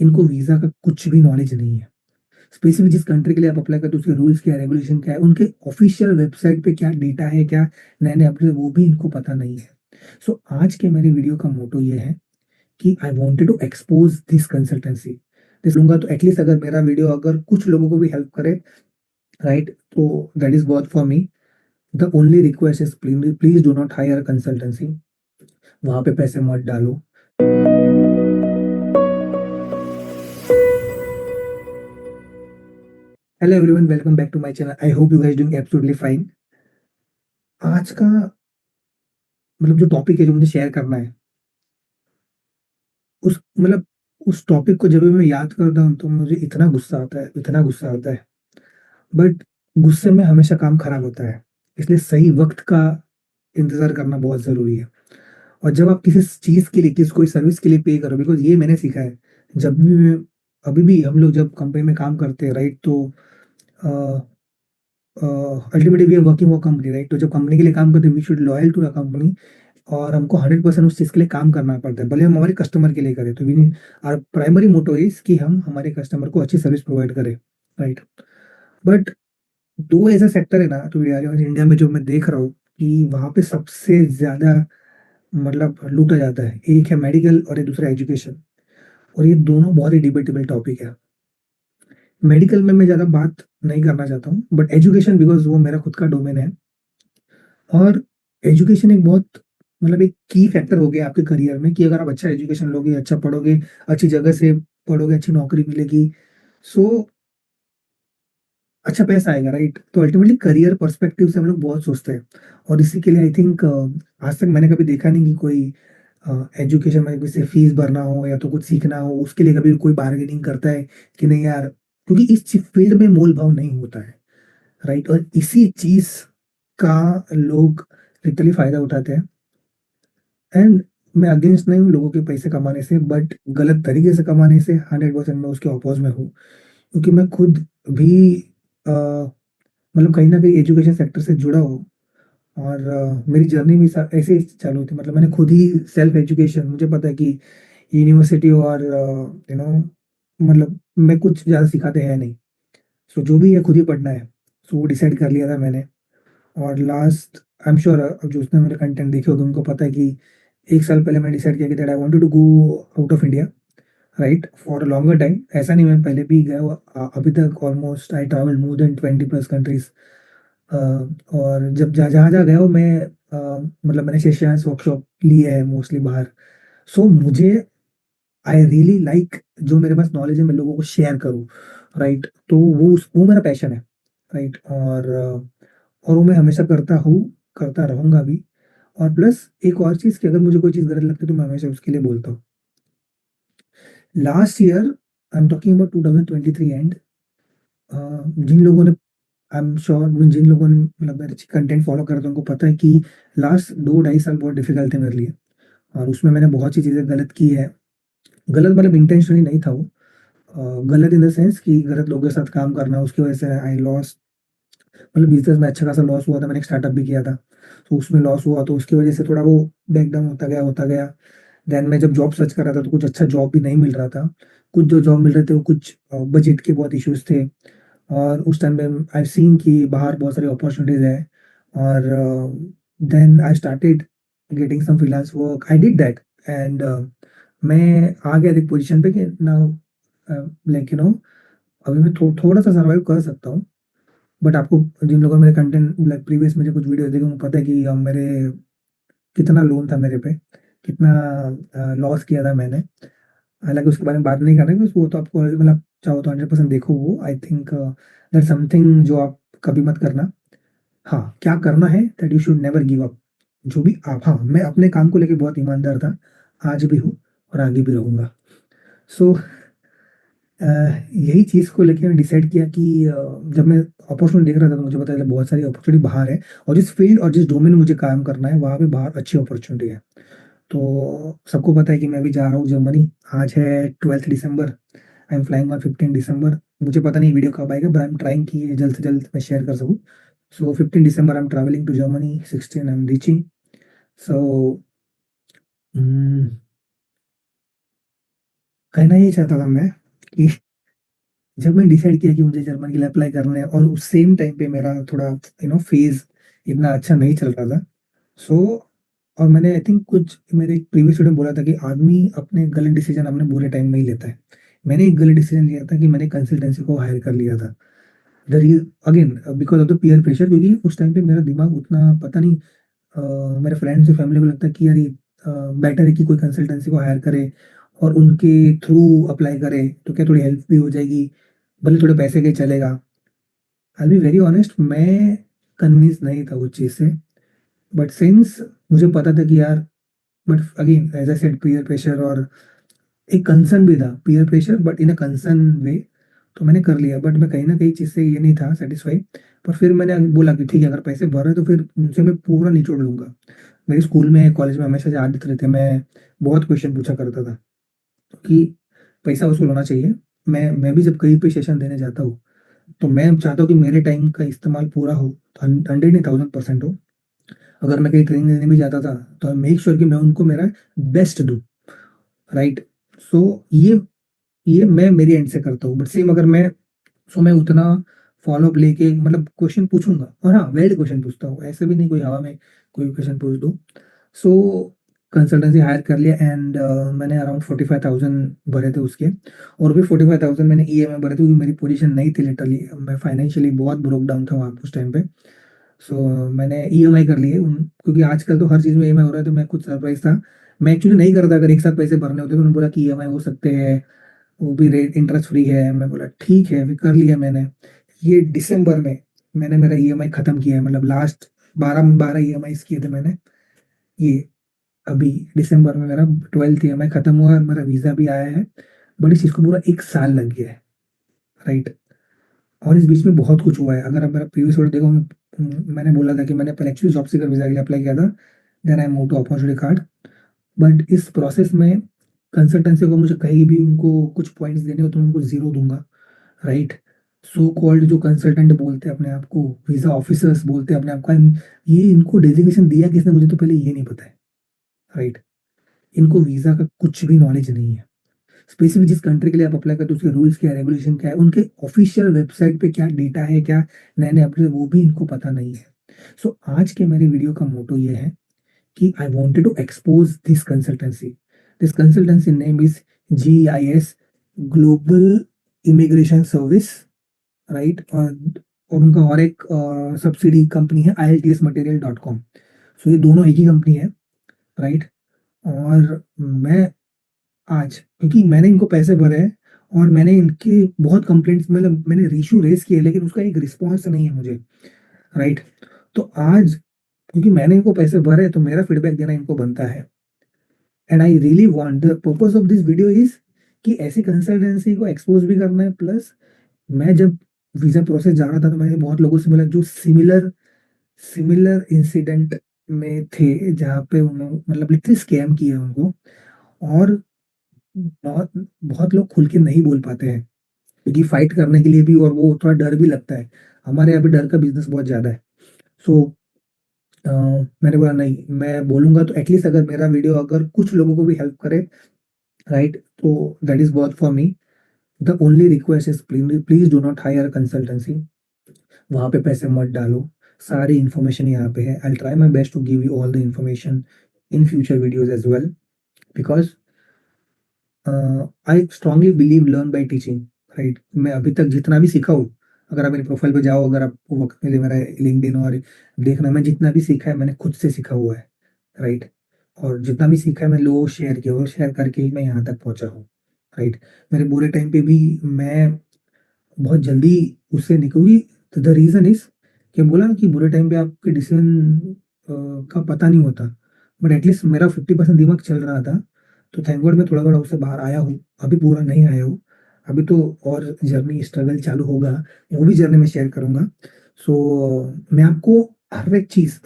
इनको वीज़ा का कुछ भी नॉलेज नहीं है। स्पेसिफिक जिस कंट्री के लिए आप अप्लाई करते हो उसके रूल्स क्या है, रेगुलेशन क्या है, उनके ऑफिशियल वेबसाइट पे क्या डेटा है, क्या नए-नए अपडेट वो भी इनको पता नहीं है। सो आज के मेरे वीडियो का मोटो ये है कि I wanted to expose this consultancy. This लूँगा तो एटलीस्ट अगर मेरा वीडियो अगर कुछ लोगों को भी हेल्प करे, राइट? तो that is worth for me. The only request is please do not hire a consultancy. वहाँ पे पैसे मत डालो। Hello everyone, welcome back to my channel. I hope you guys doing absolutely fine. आज का मतलब जो टॉपिक है जो मुझे शेयर करना है, उस मतलब उस टॉपिक को जब भी मैं याद करता हूँ तो मुझे इतना गुस्सा आता है, इतना गुस्सा आता है। बट गुस्से में हमेशा काम खराब होता है। इसलिए सही वक़्त का इंतज़ार करना बहुत ज़रूरी है। और जब आप किसी चीज़ के लिए, किसी कोई सर्विस के लिए पे करो, बिकॉज़ ये मैंने सीखा है। जब भी मैं अभी भी हम लोग जब कंपनी में काम करते हैं, राइट? तो uh ultimately we are working for company, right? तो जब कंपनी के लिए काम करते हैं, we should loyal to the company और हमको 100% उस चीज़ के लिए काम करना पड़ता है, भले हम हमारे कस्टमर के लिए करें। तो we need our primary motto is कि हम हमारे कस्टमर को अच्छी सर्विस प्रोवाइड करें, राइट? बट 2 ऐसे सेक्टर है ना, तो यार आज इंडिया में जो मैं देख रहा हूँ कि वहाँ पे सबसे ज़्यादा मतलब लूटा जाता है। एक है मेडिकल और एक दूसरा एजुकेशन, और ये दोनों बहुत ही डिबेटेबल टॉपिक है। मेडिकल में मैं ज़्यादा बात नहीं करना चाहता हूँ, बट एजुकेशन बिकॉज़ वो मेरा खुद का डोमेन है। और एजुकेशन एक बहुत मतलब एक की फैक्टर हो गया आपके करियर में कि अगर आप अच्छा एजुकेशन लोगे, अच्छा पढ़ोगे, अच्छी जगह से पढ़ोगे, अच्छी नौकरी मिलेगी, सो अच्छा पैसा आएगा, राइट? तो अल्टीमेटली करियर पर्सपेक्टिव से हम लोग बहुत सोचते हैं। और इसी के लिए आई थिंक आज तक मैंने कभी देखा नहीं कि कोई एजुकेशन में किसी फीस भरना हो या तो कुछ सीखना हो, उसके लिए कभी कोई बार्गेनिंग करता है कि नहीं यार, क्योंकि इस फील्ड में मोल-भाव नहीं होता है, राइट? और इसी चीज़ का लोग लिटरली फ़ायदा उठाते हैं। एंड मैं अगेंस्ट नहीं हूँ लोगों के पैसे कमाने से, बट गलत तरीके से कमाने से 100% मैं उसके अपोज़ में हूँ। क्योंकि मैं खुद भी मतलब कहीं न कहीं एजुकेशन सेक्टर से जुड़ा हूँ। और मेरी जर्नी भी सा ऐसे ही चालू हुई थी। मतलब मैंने खुद ही सेल्फ एजुकेशन, मुझे पता है कि यूनिवर्सिटी और यू नो मतलब मैं कुछ ज़्यादा सिखाते हैं नहीं। सो जो भी है खुद ही पढ़ना है। सो वो डिसाइड कर लिया था मैंने। और लास्ट आई एम श्योर जो उसने मेरे कंटेंट देखे होंगे उनको पता है कि 1 साल पहले मैंने डिसाइड किया कि that I wanted to go out of India, right? For a longer time. ऐसा नहीं, मैं पहले भी गया हूँ। अभी तक almost I travelled more than 20 plus countries. और जब जहाँ-जहाँ गया हूँ मैं मतलब मैंने सेशंस, वर्कशॉप लिए हैं मोस्टली बाहर। सो मुझे आई रियली लाइक जो मेरे पास नॉलेज है मैं लोगों को शेयर करूँ, राइट? तो वो मेरा पैशन है, राइट? और वो मैं हमेशा करता हूँ, करता रहूँगा भी। और प्लस एक और चीज़ कि अगर मुझे कोई चीज़ गलत लगती है तो मैं हमेशा उसके लिए बोलता हूँ। Last year I am talking about 2023 and जिन लोगों ने आई एम श्योर जिन लोगों ने मतलब मेरे कंटेंट फॉलो करते हैं उनको पता है कि लास्ट 2 ढाई साल बहुत डिफिकल्ट थे मेरे लिए। और उसमें मैंने बहुत सी चीज़ें गलत की है। गलत मतलब इंटेंशनली नहीं था वो। गलत इन द सेंस कि गलत लोगों के साथ काम करना, उसकी वजह से आई लॉस्ट मतलब बिज़नेस में अच्छा खासा लॉस हुआ था। मैंने एक स्टार्टअप भी किया था। तो उसमें लॉस हुआ तो उसकी वजह से थोड़ा वो बैक डाउन होता गया, होता गया। देन मैं जब जॉब सर्च कर रहा था तो कुछ अच्छा जॉब भी नहीं मिल रहा था। कुछ जो जॉब मिल रहे थे वो कुछ बजट के बहुत इश्यूज़ थे। और उस टाइम पे आई हैव सीन कि बाहर बहुत सारी अपॉर्च्युनिटीज़ है। और then I started getting some freelance work. I did that and मैं आ गया एक पोज़ीशन पे कि नाउ लाइक अभी मैं थोड़ा-सा सर्वाइव कर सकता हूँ। बट आपको जिन लोगों ने मेरे कंटेंट लाइक प्रीवियस में जो कुछ वीडियोज़ देखे उनको पता है कि मेरे कितना लोन था मेरे पे, कितना लॉस किया था मैंने। हालाँकि उसके बारे में बात नहीं कर रहे हैं, वो तो आपको मतलब चाहो तो 100% देखो वो। आई थिंक दैट्स समथिंग जो आप कभी मत करना। हाँ, क्या करना है that you should never give up. जो भी आप हाँ, मैं अपने काम को लेके बहुत ईमानदार था, आज भी हूँ और आगे भी रहूँगा। सो अ, यही चीज़ को लेके मैंने डिसाइड किया कि जब मैं अपॉर्च्युनिटी देख रहा था तो मुझे पता चला बहुत सारी अपॉर्च्युनिटी बाहर है। और जिस फील्ड और जिस डोमेन में मुझे काम करना है वहाँ पे बाहर अच्छी अपॉर्च्युनिटी है। तो सबको पता है कि मैं अभी जा रहा हूँ जर्मनी। आज है 12th December. I M flying on 15 दिसंबर। मुझे पता नहीं वीडियो कब आएगा, बट आई एम ट्राइंग कि ये जल्द से जल्द मैं शेयर कर सकूँ। सो 15 दिसंबर I am travelling to Germany, 16 I am reaching. So um, कहना ये चाहता था मैं कि जब मैंने डिसाइड किया कि मुझे जर्मन के लिए अप्लाई करना है और उस सेम टाइम पे मेरा थोड़ा फेज़ इतना अच्छा नहीं चल रहा था। सो और मैंने आई थिंक कुछ मेरे एक प्रीवियस वीडियो में बोला था कि आदमी अपने गलत डिसीज़न अपने बुरे टाइम में ही लेता है। मैंने एक गलत डिसीज़न लिया था कि मैंने कंसल्टेंसी को हायर कर लिया था। द री again because of the peer pressure, क्योंकि उस टाइम पे मेरा दिमाग उतना पता नहीं, मेरे फ्रेंड्स और फैमिली को लगता है कि यार ये बेटर है कि कोई कंसल्टेंसी को हायर करे और उनके थ्रू अप्लाई करे, तो क्या थोड़ी हेल्प भी हो जाएगी, भले थोड़े पैसे के चलेगा। I will be very honest, मैं कन्विंस नहीं था उस चीज़ से, बट सिंस मुझे पता था कि यार, but again as I said peer pressure और एक कंसर्न भी था, peer pressure but in a concern way, तो मैंने कर लिया। बट मैं कहीं न कहीं चीज़ से ये नहीं था सैटिस्फाई, पर फिर मैंने बोला कि ठीक है, अगर पैसे भर रहे हैं तो फिर उनसे मैं पूरा निचोड़ लूँगा। मेरे स्कूल में, कॉलेज में हमेशा से आदत रहती है, मैं बहुत क्वेश्चन पूछा करता था कि पैसा वसूल होना चाहिए। मैं भी जब कहीं पे सेशन देने जाता हूँ, तो मैं चाहता हूँ कि मेरे टाइम का इस्तेमाल पूरा हो, 100 नहीं 1000% हो। अगर मैं कहीं ट्रेनिंग देने भी जाता था, तो आई मेक श्योर कि मैं उनको मेरा बेस्ट दूँ, राइट? सो ये मैं मेरी एंड से करता हूँ। बट सेम अगर मैं उतना फ़ॉलो-अप लेके मतलब क्वेश्चन पूछूँगा, और हाँ, वैलिड क्वेश्चन पूछता हूँ, ऐसे भी नहीं कोई हवा में कोई क्वेश्चन पूछ दूँ। सो कंसल्टेंसी हायर कर लिया एंड मैंने अराउंड 45,000 भरे थे उसके, और भी 45,000 मैंने ईएमआई भरे थे क्योंकि मेरी पोज़ीशन नहीं थी लिटरली, मैं फाइनेंशियली बहुत ब्रोक डाउन था वहाँ उस टाइम पे। सो मैंने ईएमआई कर लिए क्योंकि आजकल तो हर चीज़ में ईएमआई हो रहा है, तो मैं खुद सरप्राइज़ था। मैं एक्चुअली नहीं करता अगर एक साथ पैसे भरने होते, तो उन्होंने बोला कि ईएमआई हो सकते हैं, वो भी रेट इंटरेस्ट फ्री है। मैं बोला ठीक है, फिर कर लिया मैंने। ये दिसंबर में मैंने मेरा ईएमआई खत्म किया है, मतलब लास्ट 12 ईएमआईज़ किए थे मैंने। ये अभी दिसंबर में मेरा 12th ईएमआई खत्म हुआ और मेरा वीज़ा भी आया है। बट इस चीज़ को पूरा 1 साल लग गया है, राइट? और इस बीच में बहुत कुछ हुआ है। अगर आप मेरा प्रीवियस वीडियो देखो, मैंने बोला था कि मैंने पहले एक्चुअली जॉब सीकर वीज़ा के लिए अप्लाई किया था, then I move to opportunity card. But इस प्रोसेस में कंसल्टेंसी को मुझे कहीं भी उनको कुछ पॉइंट्स देने हो तो मैं उनको 0 दूँगा, राइट? सो कॉल्ड जो कंसल्टेंट बोलते हैं अपने आप को, वीज़ा ऑफिसर्स बोलते हैं अपने आप को, ये इनको डेज़िग्नेशन दिया किसने मुझे तो पहले ये नहीं पता है, राइट? इनको वीज़ा का कुछ भी नॉलेज नहीं है। स्पेसिफिक जिस कंट्री के लिए आप अप्लाई करते हो उसके रूल्स क्या है, रेगुलेशन क्या है, उनके ऑफिशियल वेबसाइट पे क्या डेटा है, क्या नए-नए अपडेट, वो भी इनको पता नहीं है। सो आज के मेरे वीडियो का मोटो ये है कि I wanted to expose this consultancy. This consultancy name is GIS, Global Immigration Service, right? और उनका और एक सब्सिडी कंपनी है IELTSMaterial.com। सो ये दोनों एक ही कंपनी है, राइट? और मैं आज, क्योंकि मैंने इनको पैसे भरे हैं और मैंने इनके बहुत कंप्लेंट्स, मतलब मैंने इश्यू रेज़ किए, लेकिन उसका एक रिस्पॉन्स नहीं है मुझे, राइट? तो आज क्योंकि मैंने इनको पैसे भरे हैं, तो मेरा फीडबैक देना इनको बनता है। And I really want, the purpose of this video is कि ऐसी कंसल्टेंसी को एक्सपोज भी करना है, प्लस मैं जब वीजा प्रोसेस जा रहा था तो मैंने बहुत लोगों से मिला जो सिमिलर सिमिलर इंसिडेंट में थे, जहाँ पे उन्होंने मतलब लिटरली स्कैम किया उनको। और बहुत बहुत लोग खुल के नहीं बोल पाते हैं क्योंकि फाइट करने के लिए भी, और वो थोड़ा डर भी लगता है। हमारे यहाँ पे डर का बिजनेस बहुत ज्यादा है। सो मैंने बोला नहीं, मैं बोलूंगा तो एटलीस्ट अगर मेरा वीडियो अगर कुछ लोगों को भी हेल्प करे, राइट, तो that is worth for me. The only request is please please do not hire consultancy, वहां पे पैसे मत डालो। सारी इन्फॉर्मेशन यहाँ पे है। I try my best to give you all the information in future videos as well, because I strongly believe learn by teaching, right? मैं अभी तक जितना भी सीखा हूँ, अगर आप मेरे प्रोफाइल पे जाओ, अगर आपको वक्त मिले मेरा लिंक्डइन और देखना, मैं जितना भी सीखा है मैंने खुद से सीखा हुआ है, राइट? और जितना भी सीखा है मैं लोगों को शेयर किया और शेयर करके ही मैं यहाँ तक पहुँचा हूँ, राइट? मेरे बुरे टाइम पे भी मैं बहुत जल्दी उससे निकलूँगी। तो द रीज़न इज़ कि बोला ना कि बुरे टाइम पे आपके डिसीज़न का पता नहीं होता। बट एटलीस्ट मेरा 50% दिमाग चल रहा था। तो थैंक गॉड मैं थोड़ा-थोड़ा उससे बाहर आया हूँ। अभी पूरा नहीं आया हूँ। अभी तो और जर्नी स्ट्रगल चालू होगा, वो भी जर्नी मैं शेयर करूँगा। सो मैं आपको हर एक चीज़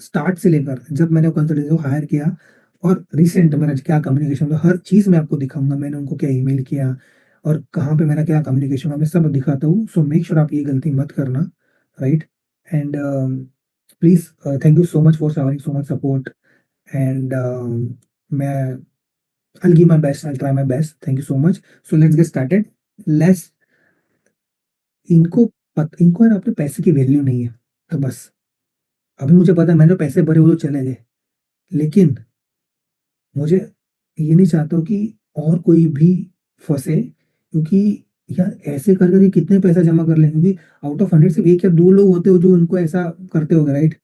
स्टार्ट से लेकर जब मैंने कंसल्टेंसी को हायर किया और रिसेंट मेरा क्या कम्युनिकेशन था, हर चीज़ मैं आपको दिखाऊँगा। मैंने उनको क्या ईमेल किया और कहाँ पे मेरा क्या कम्युनिकेशन हुआ, मैं सब दिखाता हूँ। सो मेक श्योर आप ये गलती मत करना, right? And please thank you so much for showing so much support. And मैं I'll give my best. I'll try my best. Thank you so much. So let's get started. Let's इनको यार अपने पैसे की वैल्यू नहीं है, तो बस अभी मुझे पता है मैंने पैसे भरे वो तो चले गए, लेकिन मुझे ये नहीं चाहता हूँ कि और कोई भी फँसे, क्योंकि यार ऐसे कर कर के कितने पैसा जमा कर लेंगे, क्योंकि आउट ऑफ 100 सिर्फ 1 या 2 लोग होते हो जो इनको ऐसा करते होंगे, राइट?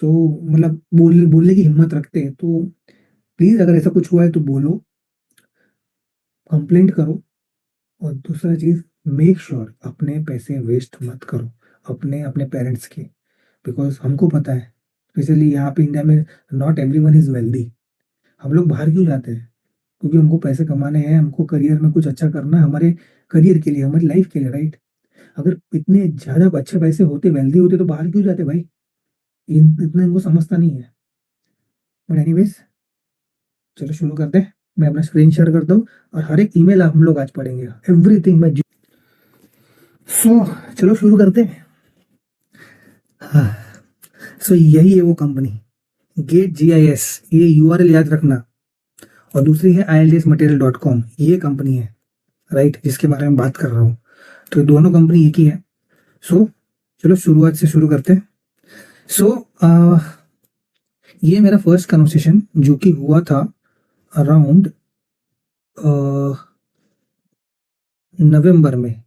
सो मतलब बोलने की हिम्मत रखते हैं, तो प्लीज़ अगर ऐसा कुछ हुआ है तो बोलो, कंप्लेंट करो। और दूसरा चीज़, मेक श्योर अपने पैसे वेस्ट मत करो, अपने अपने पेरेंट्स के, बिकॉज़ हमको पता है, स्पेशली यहाँ पे इंडिया में नॉट एवरीवन इज़ वेल्दी। हम लोग बाहर क्यों जाते हैं? क्योंकि हमको पैसे कमाने हैं, हमको करियर में कुछ अच्छा करना है, हमारे करियर के लिए, हमारी लाइफ के लिए, राइट? अगर इतने ज़्यादा अच्छे पैसे होते, वेल्दी होते तो बाहर क्यों जाते भाई? इतना इनको समझता नहीं है। बट एनीवेज़ चलो शुरू करते हैं। मैं अपना स्क्रीन शेयर करता हूँ और हर एक ईमेल हम लोग आज पढ़ेंगे। एवरीथिंग मैं सो चलो शुरू करते हैं। हाँ, सो यही है वो कंपनी, गेट GIS। ये URL याद रखना। और दूसरी है IELTSmaterial.com, ये कंपनी है, राइट, जिसके बारे में बात कर रहा हूँ। तो दोनों कंपनी एक ही है। सो चलो शुरुआत से शुरू करते हैं। सो ये मेरा फर्स्ट कन्वर्सेशन जो कि हुआ था अराउंड नवंबर में,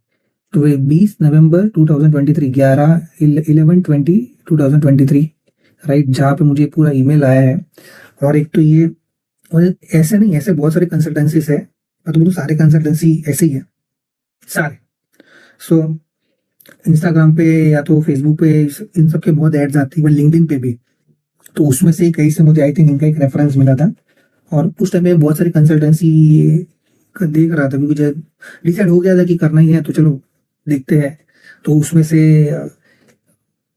तो 20 नवंबर 2023, 11/11/2023, राइट, जहाँ पे मुझे पूरा ईमेल आया है। और एक तो ये, और ऐसे नहीं, ऐसे बहुत सारे कंसल्टेंसीज है, मैं तो बोलूँ सारे कंसल्टेंसी ऐसे ही है सारे। सो इंस्टाग्राम पे या तो फेसबुक पे इन सब के बहुत एड्स आती है, लिंक्डइन पे भी। तो उसमें से कहीं से मुझे आई थिंक इनका एक रेफरेंस मिला था, और उस टाइम में बहुत सारी कंसल्टेंसी का देख रहा था, क्योंकि जब डिसाइड हो गया था कि करना ही है तो चलो देखते हैं। तो उसमें से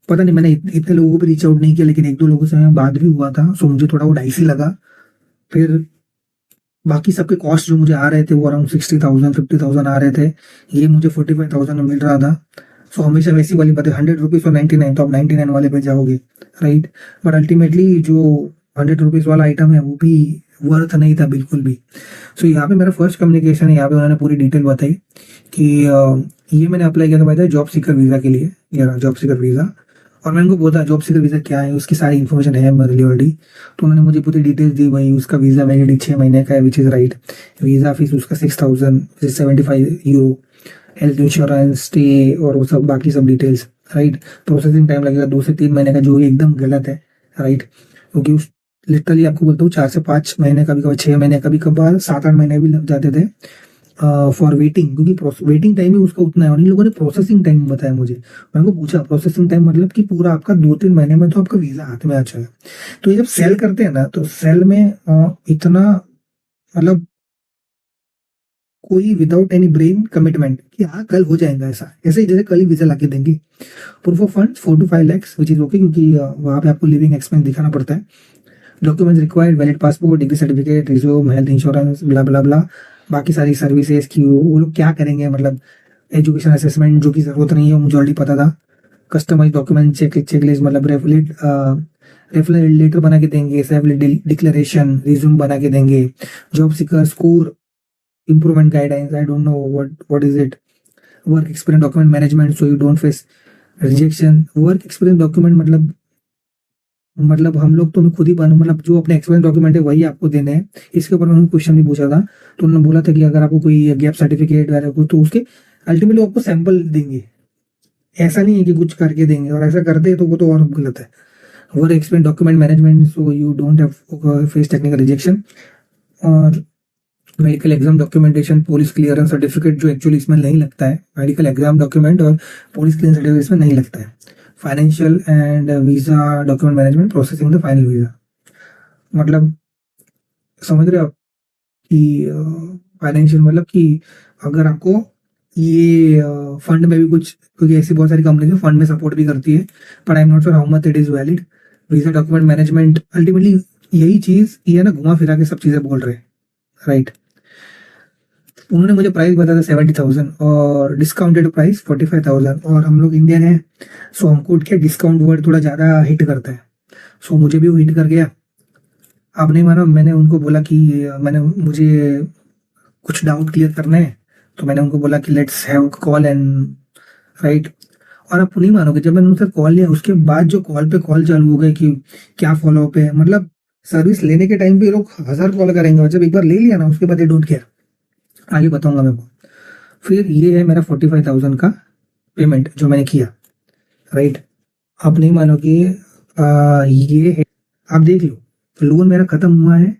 पता नहीं, मैंने इतने लोगों को भी रीच आउट नहीं किया, लेकिन 1-2 लोगों से बात भी हुआ था। सो मुझे थोड़ा वो डाइसी लगा। फिर बाकी सबके कॉस्ट जो मुझे आ रहे थे वो अराउंड 60,000 50,000 आ रहे थे, ये मुझे 45,000 में मिल रहा था। सो हमेशा वैसी वाली बात है, 100 रुपीज़ और 99, तो आप 99 वाले पे जाओगे, राइट? बट अल्टीमेटली जो 100 रुपीज़ वाला आइटम है वो भी वर्थ नहीं था बिल्कुल भी। सो यहाँ पे मेरा फर्स्ट कम्युनिकेशन है, यहाँ पे उन्होंने पूरी डिटेल बताई कि ये मैंने अप्लाई किया था भाई जॉब सीकर वीज़ा के लिए, या जॉब सीकर वीज़ा। और मैंने उनको बोला जॉब सीकर वीज़ा क्या है, उसकी सारी इन्फॉर्मेशन है मेरे लिए ऑलरेडी। तो उन्होंने मुझे पूरी डिटेल्स दी, भाई उसका वीज़ा वैलिडिटी 6 महीने का है, which is right. Visa fees उसका 6,075 यूरो, हेल्थ इंश्योरेंस, स्टे और वो सब बाकी सब डिटेल्स, राइट। प्रोसेसिंग टाइम लगेगा 2 से 3 महीने का, जो एकदम गलत है, राइट, क्योंकि उस लिटरली आपको बोलता हूँ 4 से 5 महीने, कभी कभार 6 महीने, कभी कभार 7-8 महीने भी लग जाते थे फॉर वेटिंग, क्योंकि वेटिंग टाइम ही उसका उतना है। और इन लोगों ने प्रोसेसिंग टाइम बताया मुझे। मैंने उनको पूछा प्रोसेसिंग टाइम मतलब कि पूरा आपका 2-3 महीने में तो आपका वीजा हाथ में आ जाएगा। तो ये जब सेल करते हैं ना, तो सेल में इतना मतलब कोई विदाउट एनी ब्रेन कमिटमेंट कि हाँ कल हो जाएगा, ऐसा ऐसे ही जैसे कल ही वीजा ला के देंगे। Proof of fund 4 to 5 lakhs which is okay, क्योंकि वहाँ पे आपको लिविंग एक्सपेंस दिखाना पड़ता है। Documents required, valid passport, degree certificate, resume, health insurance, blah blah blah, बाकी सारी सर्विसेज की वो लोग क्या करेंगे, मतलब एजुकेशन असेसमेंट जो कि जरूरत नहीं है, मुझे ऑलरेडी पता था। कस्टमाइज डॉक्यूमेंट चेकलिस्ट, मतलब रेफरेंस लेटर बना के देंगे, सेल्फ डिक्लेरेशन, रिज्यूम बना के देंगे, job seeker score improvement guidelines, I don't know what is it, work experience document management so you don't face rejection। work experience document मतलब हम लोग तो खुद ही मतलब जो अपने एक्सपीरियंस डॉक्यूमेंट है वही आपको देने हैं। इसके ऊपर मैंने क्वेश्चन भी पूछा था, तो उन्होंने बोला था कि अगर आपको कोई गैप सर्टिफिकेट वगैरह कुछ, तो उसके अल्टीमेटली आपको सैंपल देंगे, ऐसा नहीं है कि कुछ करके देंगे। और ऐसा करते हैं तो वो तो और गलत है। Work experience document management so you don't have face technical rejection. और medical exam documentation, police clearance certificate, जो एक्चुअली इसमें नहीं लगता है। मेडिकल एग्जाम डॉक्यूमेंट और पुलिस क्लियरेंस सर्टिफिकेट इसमें नहीं लगता है। Financial and visa document management, processing the final visa. मतलब समझ रहे हो आप कि फाइनेंशियल मतलब कि अगर आपको ये फंड में भी कुछ, क्योंकि ऐसी बहुत सारी कंपनी जो फंड में सपोर्ट भी करती है, but I am not sure how much it is valid. Visa document management, ultimately यही चीज ये ना घुमा फिरा के सब चीजें बोल रहे हैं, राइट। उन्होंने मुझे प्राइस बताया था 70,000 और डिस्काउंटेड प्राइस 45,000। और हम लोग इंडियन हैं, सो हमको क्या डिस्काउंट वर्ड थोड़ा ज़्यादा हिट करता है। सो मुझे भी वो हिट कर गया। आप नहीं मानो, मैंने उनको बोला कि मुझे कुछ डाउट क्लियर करने हैं, तो मैंने उनको बोला कि let's have call and right. और आप नहीं मानोगे, जब मैंने उनसे कॉल लिया उसके बाद जो कॉल पे कॉल चालू हो गए कि क्या फॉलो अप है, मतलब सर्विस लेने के टाइम पे लोग 1000 कॉल करेंगे और जब एक बार ले लिया ना उसके बाद दे डोंट केयर। आगे बताऊंगा मैं को। फिर ये है मेरा 45,000 का पेमेंट जो मैंने किया, राइट। आप नहीं मानोगे, ये है, आप देख लो, लोन मेरा खत्म हुआ है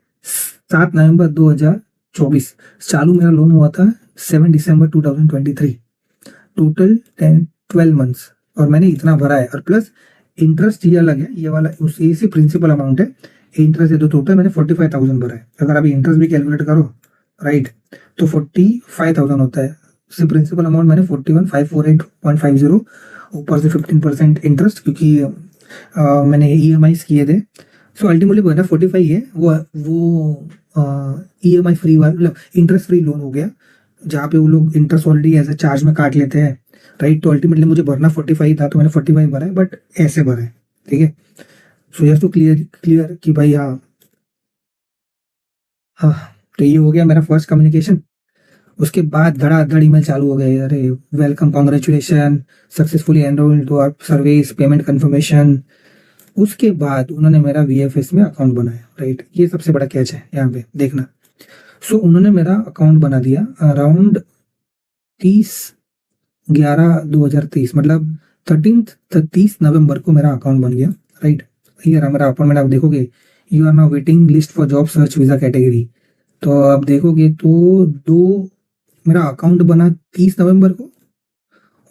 7 नवंबर 2024। चालू मेरा लोन हुआ था 7 दिसंबर 2023। टोटल 12 मंथ्स और मैंने इतना भरा है, और प्लस इंटरेस्ट ये अलग है, ये वाला उस इसी प्रिंसिपल अमाउंट है, इंटरेस्ट है, तो टोटल मैंने 45,000 भरा है। अगर अभी इंटरेस्ट भी कैलकुलेट करो, राइट, तो 45,000 होता है। सिर्फ प्रिंसिपल अमाउंट मैंने 41,548.50, ऊपर से 15% इंटरेस्ट, क्योंकि मैंने EMI किए थे। सो अल्टीमेटली बना 45 है, वो EMI फ्री वाला, मतलब इंटरेस्ट फ्री लोन हो गया, जहाँ पे वो लोग interest already as a charge में काट लेते हैं, राइट। तो अल्टीमेटली मुझे भरना 45 था, तो मैंने 45 भरा है, बट ऐसे भरा है, ठीक है। सो जस्ट टू क्लियर कि भाई हाँ हाँ। तो ये हो गया मेरा फर्स्ट कम्युनिकेशन। उसके बाद धड़ाधड़ ईमेल चालू हो गए, अरे welcome, congratulation, successfully enrolled to our service, payment confirmation. उसके बाद उन्होंने मेरा VFS में अकाउंट बनाया, राइट। ये सबसे बड़ा कैच है यहाँ पे, देखना। सो उन्होंने मेरा अकाउंट बना दिया अराउंड 30/11/2023, मतलब 30 नवंबर को मेरा अकाउंट बन गया, राइट। ये रहा मेरा अपॉइंटमेंट। आप देखोगे, you are now waiting list for job search visa category, तो आप देखोगे तो मेरा अकाउंट बना 30 नवंबर को,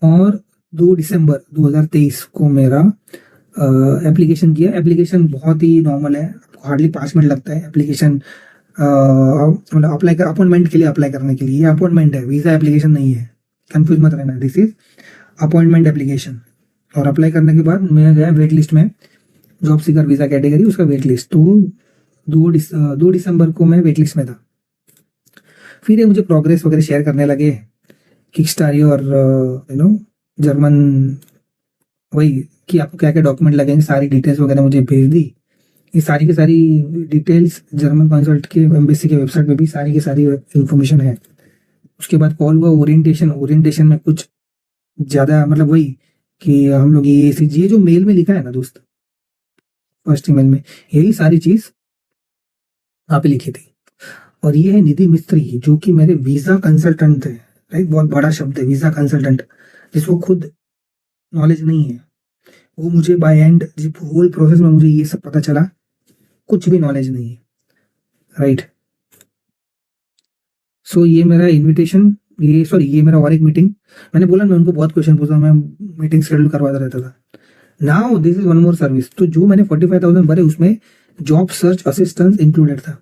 और 2 दिसंबर 2023 को मेरा एप्लीकेशन किया। एप्लीकेशन बहुत ही नॉर्मल है, हार्डली 5 मिनट लगता है एप्लीकेशन, मतलब अप्लाई कर, अपॉइंटमेंट के लिए अप्लाई करने के लिए। ये अपॉइंटमेंट है, वीज़ा एप्लीकेशन नहीं है, कंफ्यूज मत रहना, दिस इज अपॉइंटमेंट एप्लीकेशन। और अप्लाई करने के बाद मैं गया वेट लिस्ट में, जॉब सीकर वीज़ा कैटेगरी, उसका वेट लिस्ट, तो 2 दिसंबर को मैं वेट लिस्ट में था। फिर ये मुझे प्रोग्रेस वगैरह शेयर करने लगे, किकस्टार और जर्मन, वही कि आपको क्या क्या डॉक्यूमेंट लगेंगे, सारी डिटेल्स वगैरह मुझे भेज दी। ये सारी की सारी डिटेल्स जर्मन कंसल्ट के एम्बेसी के वेबसाइट पे भी सारी की सारी इंफॉर्मेशन है। उसके बाद कॉल हुआ ओरिएंटेशन में कुछ ज़्यादा, मतलब वही कि हम लोग ये जो मेल में लिखा है ना दोस्त, फर्स्ट ईमेल में यही सारी चीज़ वहाँ पे लिखी थी। और ये है निधि मिस्त्री, जो कि मेरे वीज़ा कंसल्टेंट थे, राइट। बहुत बड़ा शब्द है वीज़ा कंसल्टेंट, जिसको खुद नॉलेज नहीं है। वो मुझे बाय एंड होल प्रोसेस में मुझे ये सब पता चला, कुछ भी नॉलेज नहीं है, राइट। सो ये मेरा इनविटेशन, ये मेरा और एक मीटिंग। मैंने बोला मैं उनको बहुत क्वेश्चन पूछा, मैं मीटिंग शेड्यूल करवाता रहता था। Now this is one more service. तो जो मैंने 45,000 भरे उसमें जॉब सर्च असिस्टेंस इंक्लूडेड था,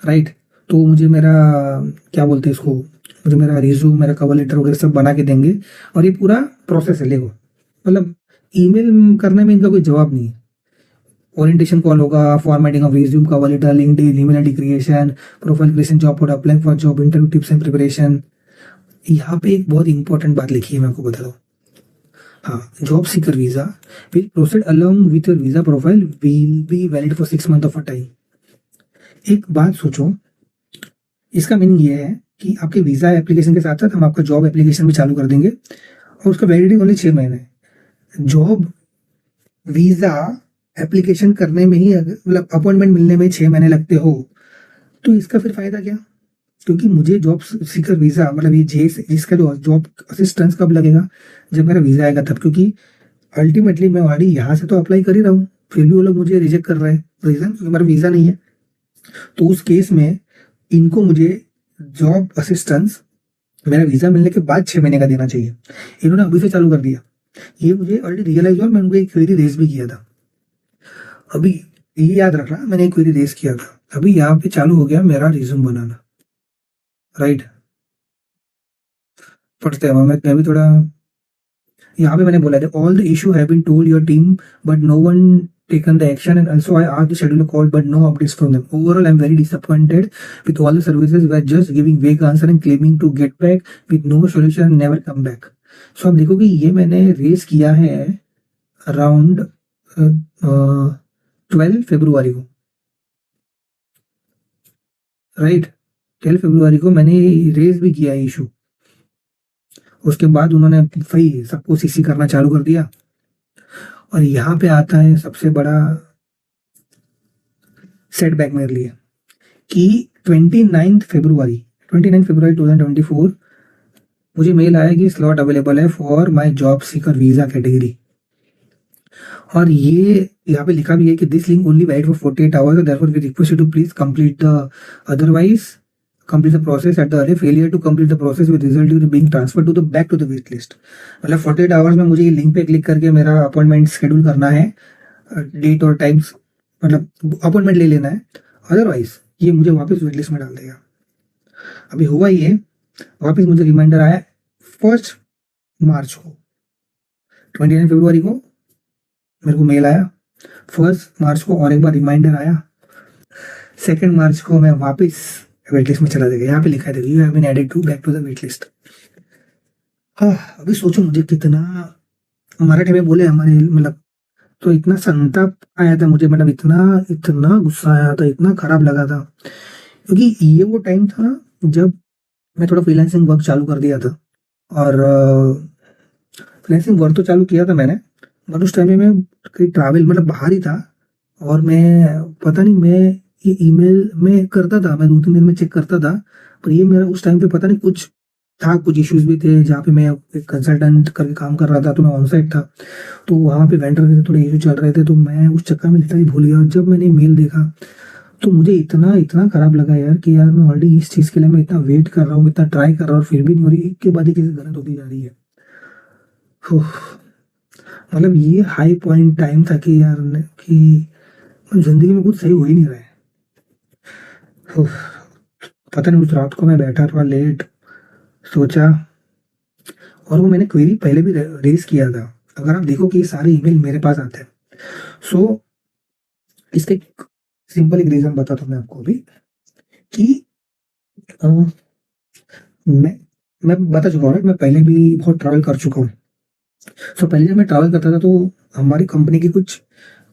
राइट। तो मुझे मेरा, क्या बोलते हैं इसको, मुझे मेरा रिज्यूम, मेरा कवर लेटर वगैरह सब बना के देंगे, और ये पूरा प्रोसेस है, देखो, मतलब ईमेल करने में इनका कोई जवाब नहीं है। ओरिएंटेशन कॉल होगा, formatting of resume, cover letter, LinkedIn, email ID creation, profile creation, job board, apply for job, interview tips and preparation. यहाँ पे एक बहुत इंपॉर्टेंट बात लिखी है, मैं आपको बता दूँ। हाँ, job seeker visa will proceed along with your visa profile, will be valid for 6 month of a time. एक बात सोचो, इसका मीनिंग ये है कि आपके वीजा एप्लीकेशन के साथ साथ हम आपका जॉब एप्लीकेशन भी चालू कर देंगे, और उसका वैलिडिटी ओनली 6 महीने है। जॉब वीजा एप्लीकेशन करने में ही मतलब अपॉइंटमेंट मिलने में 6 महीने लगते हो, तो इसका फिर फायदा क्या? क्योंकि मुझे जॉब सीकर वीजा, मतलब ये जिसका जो जॉब असिस्टेंस कब लगेगा, जब मेरा वीजा आएगा तब। क्योंकि अल्टीमेटली मैं ऑलरेडी यहाँ से तो अप्लाई कर ही रहा हूँ, फिर भी वो लोग मुझे रिजेक्ट कर रहे हैं, रीजन क्योंकि मेरा वीजा नहीं है। तो उस केस में इनको मुझे जॉब असिस्टेंस मेरा वीजा मिलने के बाद 6 महीने का देना चाहिए। इन्होंने अभी से चालू कर दिया, ये मुझे ऑलरेडी रियलाइज हुआ। मैं उनको एक क्वेरी रेज भी किया था, अभी ये याद रखना, मैंने एक क्वेरी रेज किया था। अभी यहाँ पे चालू हो गया मेरा रिज्यूम बनाना, राइट। पढ़ते हैं, मैं भी थोड़ा, यहाँ पे मैंने बोला था, all the issue have been told your team but no one taken the action, and also I asked to schedule a call but no updates from them. Overall, I'm very disappointed with all the services who are just giving vague answer and claiming to get back with no solution and never come back. So आप देखोगे ये मैंने race किया है around 12 फरवरी को, right. 12 फरवरी को मैंने rays भी किया इश्यू। उसके बाद उन्होंने वही सबको सीसी करना चालू कर दिया। और यहाँ पे आता है सबसे बड़ा सेटबैक मेरे लिए कि 29 फरवरी 2024 मुझे मेल आया कि स्लॉट अवेलेबल है for my job seeker visa category. और ये यहाँ पे लिखा भी है कि this link only valid for 48 hours, therefore we request you to please complete the otherwise complete the process at the early failure to complete the process with result you being transfer to the back to the wait list. मतलब 48 hours में मुझे ये link पे click करके मेरा appointment schedule करना है, date और टाइम्स मतलब अपॉइंटमेंट ले लेना है, अदरवाइज ये मुझे वापस वेट लिस्ट में डाल देगा। अभी हुआ ये, वापस मुझे रिमाइंडर आया 1 मार्च को, 29 फरवरी को मेरे को मेल आया, 1 मार्च को और एक बार रिमाइंडर आया, 2 मार्च को मैं वापस वेट लिस्ट में चला जाएगा। यहाँ पे लिखा है you have been added to back to the wait list. हाँ, अभी सोचो मुझे कितना मराठी में बोले हमारे मतलब, तो इतना संताप आया था मुझे, मतलब इतना इतना गुस्सा आया था, इतना खराब लगा था, क्योंकि ये वो टाइम था जब मैं थोड़ा फ्रीलांसिंग वर्क चालू कर दिया था। और फ्रीलांसिंग वर्क तो चालू किया था मैंने, बट उस टाइम में मैं कहीं ट्रैवल मतलब बाहर ही था। और मैं पता नहीं, मैं ये ईमेल में करता था, मैं 2-3 दिन में चेक करता था, पर ये मेरा उस टाइम पे पता नहीं कुछ था, कुछ इश्यूज भी थे जहाँ पे मैं एक कंसल्टेंट करके काम कर रहा था, तो मैं ऑन साइट था, तो वहाँ पे वेंडर के थोड़े इशू चल रहे थे, तो मैं उस चक्कर में लिटरली भूल गया। और जब मैंने मेल देखा तो मुझे इतना इतना खराब लगा यार कि यार मैं ऑलरेडी इस चीज़ के लिए मैं इतना वेट कर रहा हूँ, इतना ट्राई कर रहा हूँ, और फिर भी नहीं हो रही, एक के बाद एक चीज़ गलत होती जा रही है। मतलब ये हाई पॉइंट टाइम था कि यार कि जिंदगी में कुछ सही हो ही नहीं रहा है। पता नहीं, उस रात को मैं बैठा था लेट, सोचा, और वो मैंने क्वेरी पहले भी रेज किया था। अगर आप देखो कि ये सारे ईमेल मेरे पास आते हैं, सो इसका एक सिंपल एक रीजन बताता हूँ मैं आपको अभी कि मैं बता चुका हूँ, मैं पहले भी बहुत ट्रैवल कर चुका हूँ। सो पहले जब मैं ट्रैवल करता था तो हमारी कंपनी के कुछ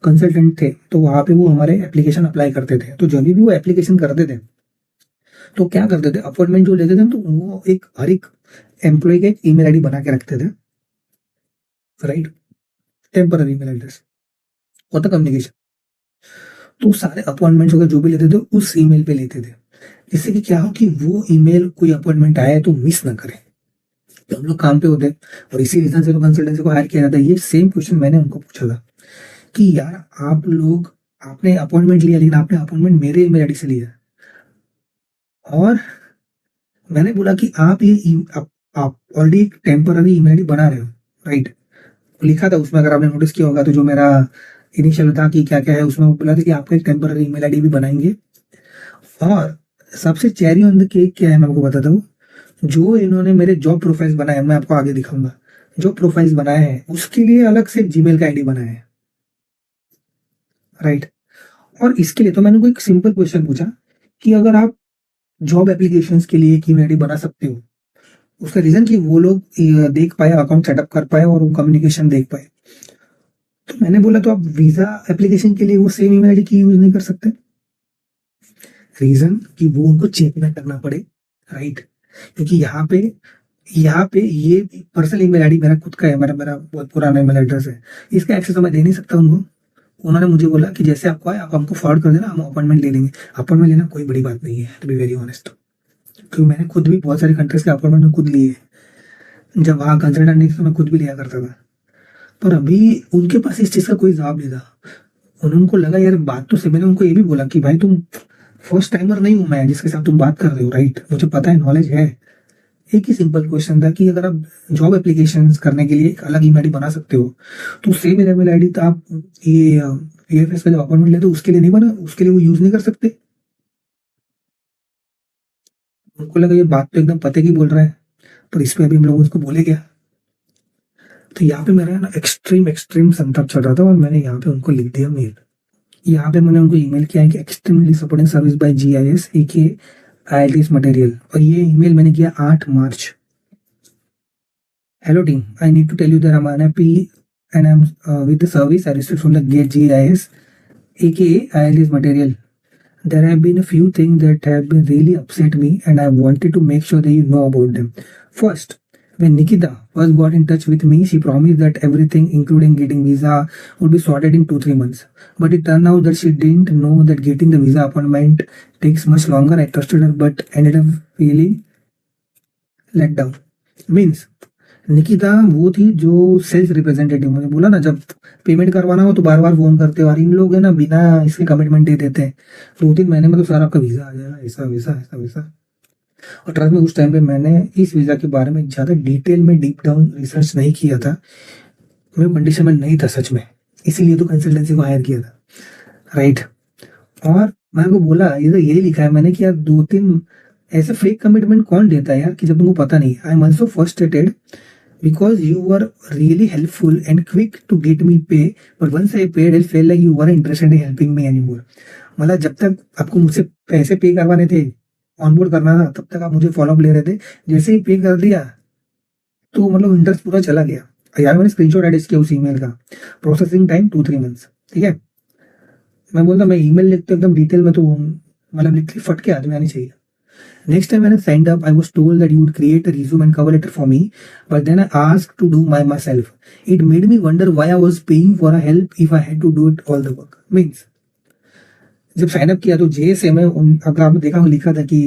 कंसल्टेंट थे, तो वहाँ पे वो हमारे एप्लीकेशन अप्लाई करते थे। तो जब भी वो एप्लीकेशन करते थे तो क्या करते थे, अपॉइंटमेंट जो लेते थे तो वो एक हर एक एम्प्लॉय का एक ईमेल आईडी बना के रखते थे, राइट, टेम्पररी ईमेल एड्रेस होता कम्युनिकेशन। तो सारे अपॉइंटमेंट्स वगैरह जो भी लेते थे उस ईमेल पे लेते थे, जिससे कि क्या हो कि वो ईमेल कोई अपॉइंटमेंट आया तो मिस ना करे। तो हम लोग काम पे होते, और इसी रीजन से तो कंसल्टेंसी को हायर किया जाता है। ये सेम क्वेश्चन मैंने उनको पूछा था कि यार आप लोग, आपने अपॉइंटमेंट लिया, लेकिन आपने अपॉइंटमेंट मेरे ईमेल आईडी से लिया, और मैंने बोला कि आप ये आप ऑलरेडी एक टेम्पररी ईमेल आईडी बना रहे हो, राइट। लिखा था उसमें, अगर आपने नोटिस किया होगा, तो जो मेरा इनिशियल था कि क्या क्या है, उसमें वो बोला था कि आपका एक टेम्पररी ईमेल आईडी भी बनाएंगे। और सबसे चेरी ऑन द केक क्या है मैं आपको बताता हूँ, जो इन्होंने मेरे जॉब प्रोफाइल्स बनाए, मैं आपको आगे दिखाऊंगा, जो प्रोफाइल्स बनाए हैं उसके लिए अलग से जीमेल का आईडी बनाया है, राइट। और इसके लिए तो मैंने कोई एक सिंपल क्वेश्चन पूछा कि अगर आप जॉब एप्लीकेशंस के लिए एक ईमेल आईडी बना सकते हो, उसका रीजन कि वो लोग देख पाए, अकाउंट सेटअप कर पाए और वो कम्युनिकेशन देख पाए। तो मैंने बोला तो आप वीजा एप्लीकेशन के लिए वो सेम ईमेल आईडी की यूज नहीं कर सकते। रीजन कि वो उनको चेक ना करना पड़े, राइट। क्योंकि यहाँ पे ये पर्सनल ईमेल आईडी मेरा खुद का है, मेरा मेरा बहुत पुराना ईमेल एड्रेस है, इसका एक्सेस तो मैं दे नहीं सकता उनको। उन्होंने मुझे बोला कि जैसे आपको आए आप हमको फॉरवर्ड कर देना, हम अपॉइंटमेंट ले लेंगे। अपॉइंटमेंट लेना कोई बड़ी बात नहीं है, टू बी वेरी ऑनेस्ट, क्योंकि मैंने खुद भी बहुत सारे कंट्रीज के अपॉइंटमेंट खुद लिए, जब वहाँ कंसल्टेंट नहीं था तो मैं खुद भी लिया करता था। पर अभी उनके पास इस चीज़ का कोई जवाब नहीं था। उनको लगा यार बात तो से, मैंने उनको ये भी बोला कि भाई तुम फर्स्ट टाइमर नहीं हूँ मैं जिसके साथ तुम बात कर रहे हो, राइट, मुझे पता है, नॉलेज है। एक ही सिंपल क्वेश्चन था कि अगर आप जॉब एप्लीकेशन करने के लिए एक अलग ईमेल आईडी बना सकते हो, तो सेम ईमेल आईडी तो आप ये पीएफएस का जो अपॉइंटमेंट लेते हो उसके लिए नहीं बना, उसके लिए वो यूज नहीं कर सकते। उनको लगा ये बात तो एकदम पते की बोल रहा है, पर इस पे अभी हम लोग उसको बोले क्या। तो यहाँ पे मेरा ना एक्सट्रीम एक्सट्रीम संताप चल रहा था, और मैंने यहाँ पे उनको लिख दिया मेल। यहाँ पे मैंने उनको ईमेल किया है कि extremely disappointing service by GIS aka IELTS material, और ये ईमेल मैंने किया 8 मार्च। Hello team, I need to tell you that I am unhappy and I am with the service I received from the get GIS aka IELTS material. there have been a few things that have been really upset me, and I wanted to make sure that you know about them. First, when Nikita first got in touch with me, she promised that everything, including getting visa, would be sorted in 2-3 months. But it turned out that she didn't know that getting the visa appointment takes much longer. I trusted her, but ended up feeling let down. Means Nikita वो थी जो sales representative, मुझे बोला ना जब payment करवाना हो तो बार बार फोन करते हो, और इन लोग है ना बिना इसके कमिटमेंट दे देते हैं 2-3 महीने में तो सारा आपका वीजा आ जाएगा, ऐसा वैसा ऐसा वैसा। और ट्रस्ट में उस टाइम पे मैंने इस वीजा के बारे में ज़्यादा डिटेल में डीप डाउन रिसर्च नहीं किया था, मैं कंडीशन में नहीं था सच में, इसीलिए तो कंसल्टेंसी को हायर किया था, राइट। और मैं उनको बोला ये तो यही लिखा है मैंने कि यार 2-3 ऐसे फेक कमिटमेंट कौन देता है यार कि जब तुमको पता नहीं। I am also frustrated because you were really helpful and quick to get me pay, but once I paid it felt like you weren't interested in helping me anymore। मतलब जब तक आपको मुझसे पैसे पे करवाने थे, ऑनबोर्ड करना था, तब तक आप मुझे फॉलोअप ले रहे थे, जैसे ही पे कर दिया तो मतलब इंटरेस्ट पूरा चला गया। यार मैंने स्क्रीनशॉट एडिट किया उस ईमेल का, प्रोसेसिंग टाइम 2-3 मंथ्स, ठीक है। मैं बोलता मैं ईमेल लिखते एकदम डिटेल में, तो मतलब लिख फट के आदमी आनी चाहिए। Next time when I signed up, I was told that you would create a resume and cover letter for me, but then I asked to do myself. It made me wonder why I was paying for a help if I had to do it all the work. Means जब sign up किया तो JSA में अगर आपने देखा लिखा था कि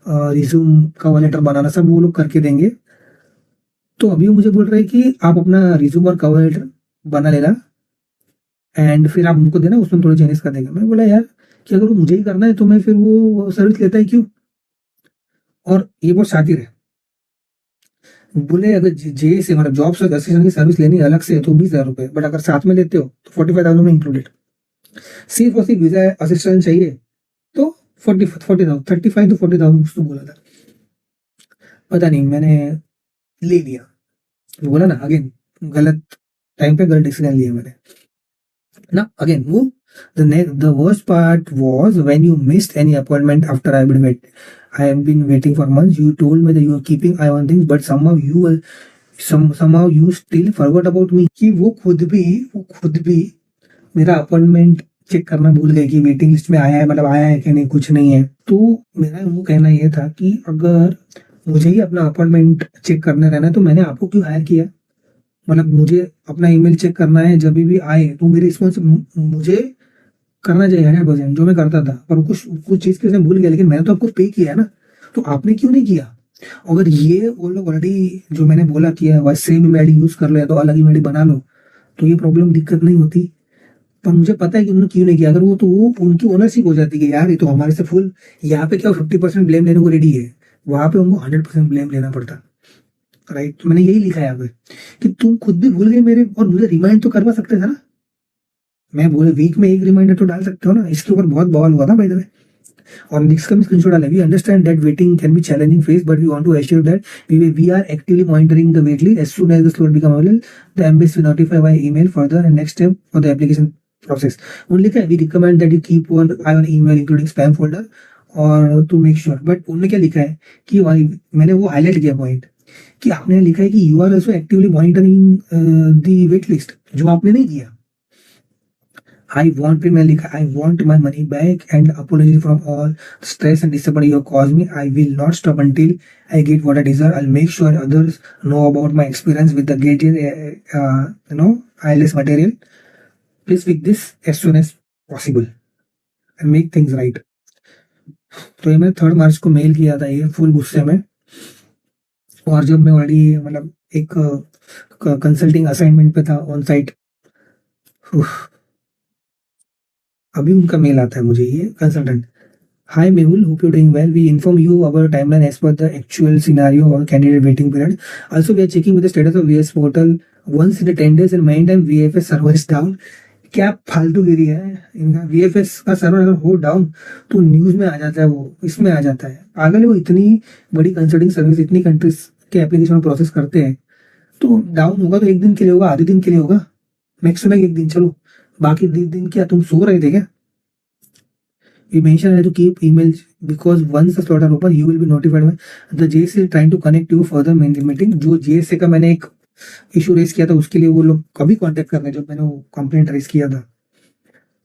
रिज्यूम कवर लेटर बनाना सब वो लोग करके देंगे, तो अभी वो मुझे बोल रहे हैं कि आप अपना रिज्यूम और कवर लेटर बना लेना एंड फिर आप उनको देना, उसमें थोड़े चेंजेस कर देंगे। मैं बोला यार कि अगर वो मुझे ही करना है तो मैं फिर वो सर्विस लेता है क्यों। और ये बहुत शातिर है, बोले अगर जे से मतलब जॉब से असिस्टेंट की सर्विस लेनी अलग से तो 20,000 रुपए, बट अगर साथ में लेते हो तो 45,000 में इंक्लूडेड। सिर्फ और सिर्फ वीजा असिस्टेंट चाहिए तो 40,000 35 to 40,000 कुछ तो बोला था, पता नहीं मैंने ले लिया। बोला ना अगेन गलत टाइम पे गलत डिसीजन लिया मैंने ना। अगेन वो the worst part was when you missed any appointment after I have been waiting for months. You told me that you are keeping eye on things, but somehow you still forgot about me। कि वो खुद भी मेरा appointment check करना भूल गए कि waiting list में आया है, मतलब आया है कि नहीं, कुछ नहीं है। तो मेरा वो कहना ये था कि अगर मुझे ही अपना अपॉइंटमेंट चेक करने रहना है तो मैंने आपको क्यों हायर किया। मतलब मुझे अपना ईमेल चेक करना है, जब भी आए तो मेरी रिस्पॉन्स मुझे करना चाहिए 100%, जो मैं करता था, पर कुछ चीज के भूल गया। लेकिन मैंने तो आपको पे किया है ना, तो आपने क्यों नहीं किया। अगर ये वो लोग ऑलरेडी जो मैंने बोला किया सेम ईमेल आईडी यूज कर लो या तो अलग ईमेल आईडी बना लो, तो ये प्रॉब्लम दिक्कत नहीं होती। पर मुझे पता है कि उन्होंने क्यों नहीं किया। अगर वो तो वो उनकी ओनरशिप हो जाती है यार ये तो हमारे से फुल, यहाँ पे क्या 50% ब्लेम लेने को रेडी है, वहां पे उनको 100% ब्लेम लेना पड़ता, राइट। तो मैंने यही लिखा है यहाँ पे कि तुम खुद भी भूल गए मेरे, और मुझे रिमाइंड तो करवा सकते थे ना। मैं बोले वीक में एक रिमाइंडर तो डाल सकते हो ना। इसके ऊपर बहुत बवाल हुआ था बाय द वे, और इसका भी स्क्रीनशॉट डाला। We understand that waiting can be challenging phase, but we want to assure that we are actively monitoring the wait list. As soon as the slot become available, the embassy will notify by email further and next step for the application process. उन्होंने लिखा है we recommend that you keep one eye on email including spam folder और to make sure. But उन्होंने क्या लिखा है कि मैंने वो हाईलाइट किया पॉइंट कि आपने लिखा है कि you are also actively monitoring the wait list, जो आपने नहीं किया। I want my money back and apology from all stress and disappointment you have caused me. I will not stop until I get what I deserve. I'll make sure others know about my experience with the gated, ILS material. Please fix this as soon as possible and make things right। तो ये मैंने 3 मार्च को mail किया था ये full गुस्से में, और जब मैं ऑलरेडी मतलब एक कंसल्टिंग असाइनमेंट पे था ऑन साइट, अभी उनका मेल आता है मुझे ये consultant. Hi Mehul, hope you doing well. We inform you our timeline as per the actual scenario और candidate waiting period. Also we are checking with the status of VS portal once in 10 days, and main time VFS server is down. क्या फालतूगिरी है इनका। VFS का server अगर हो down तो news में आ जाता है, वो इसमें आ जाता है। पागल है वो, इतनी बड़ी कंसल्टिंग सर्विस इतनी कंट्रीज के एप्लीकेशन प्रोसेस करते हैं, तो डाउन होगा तो एक दिन के लिए होगा, आधे दिन के लिए होगा, मैक्सिमम एक दिन, चलो बाकी दिन क्या तुम सो रहे थे क्या। We mentioned to keep emails because once the slot are open, you will be notified when the JSA is trying to connect you further in the meeting। जो JSA का मैंने एक इशू रेस किया था उसके लिए वो लोग कभी कांटेक्ट कर रहे हैं, जब मैंने वो कंप्लेंट रेस किया था।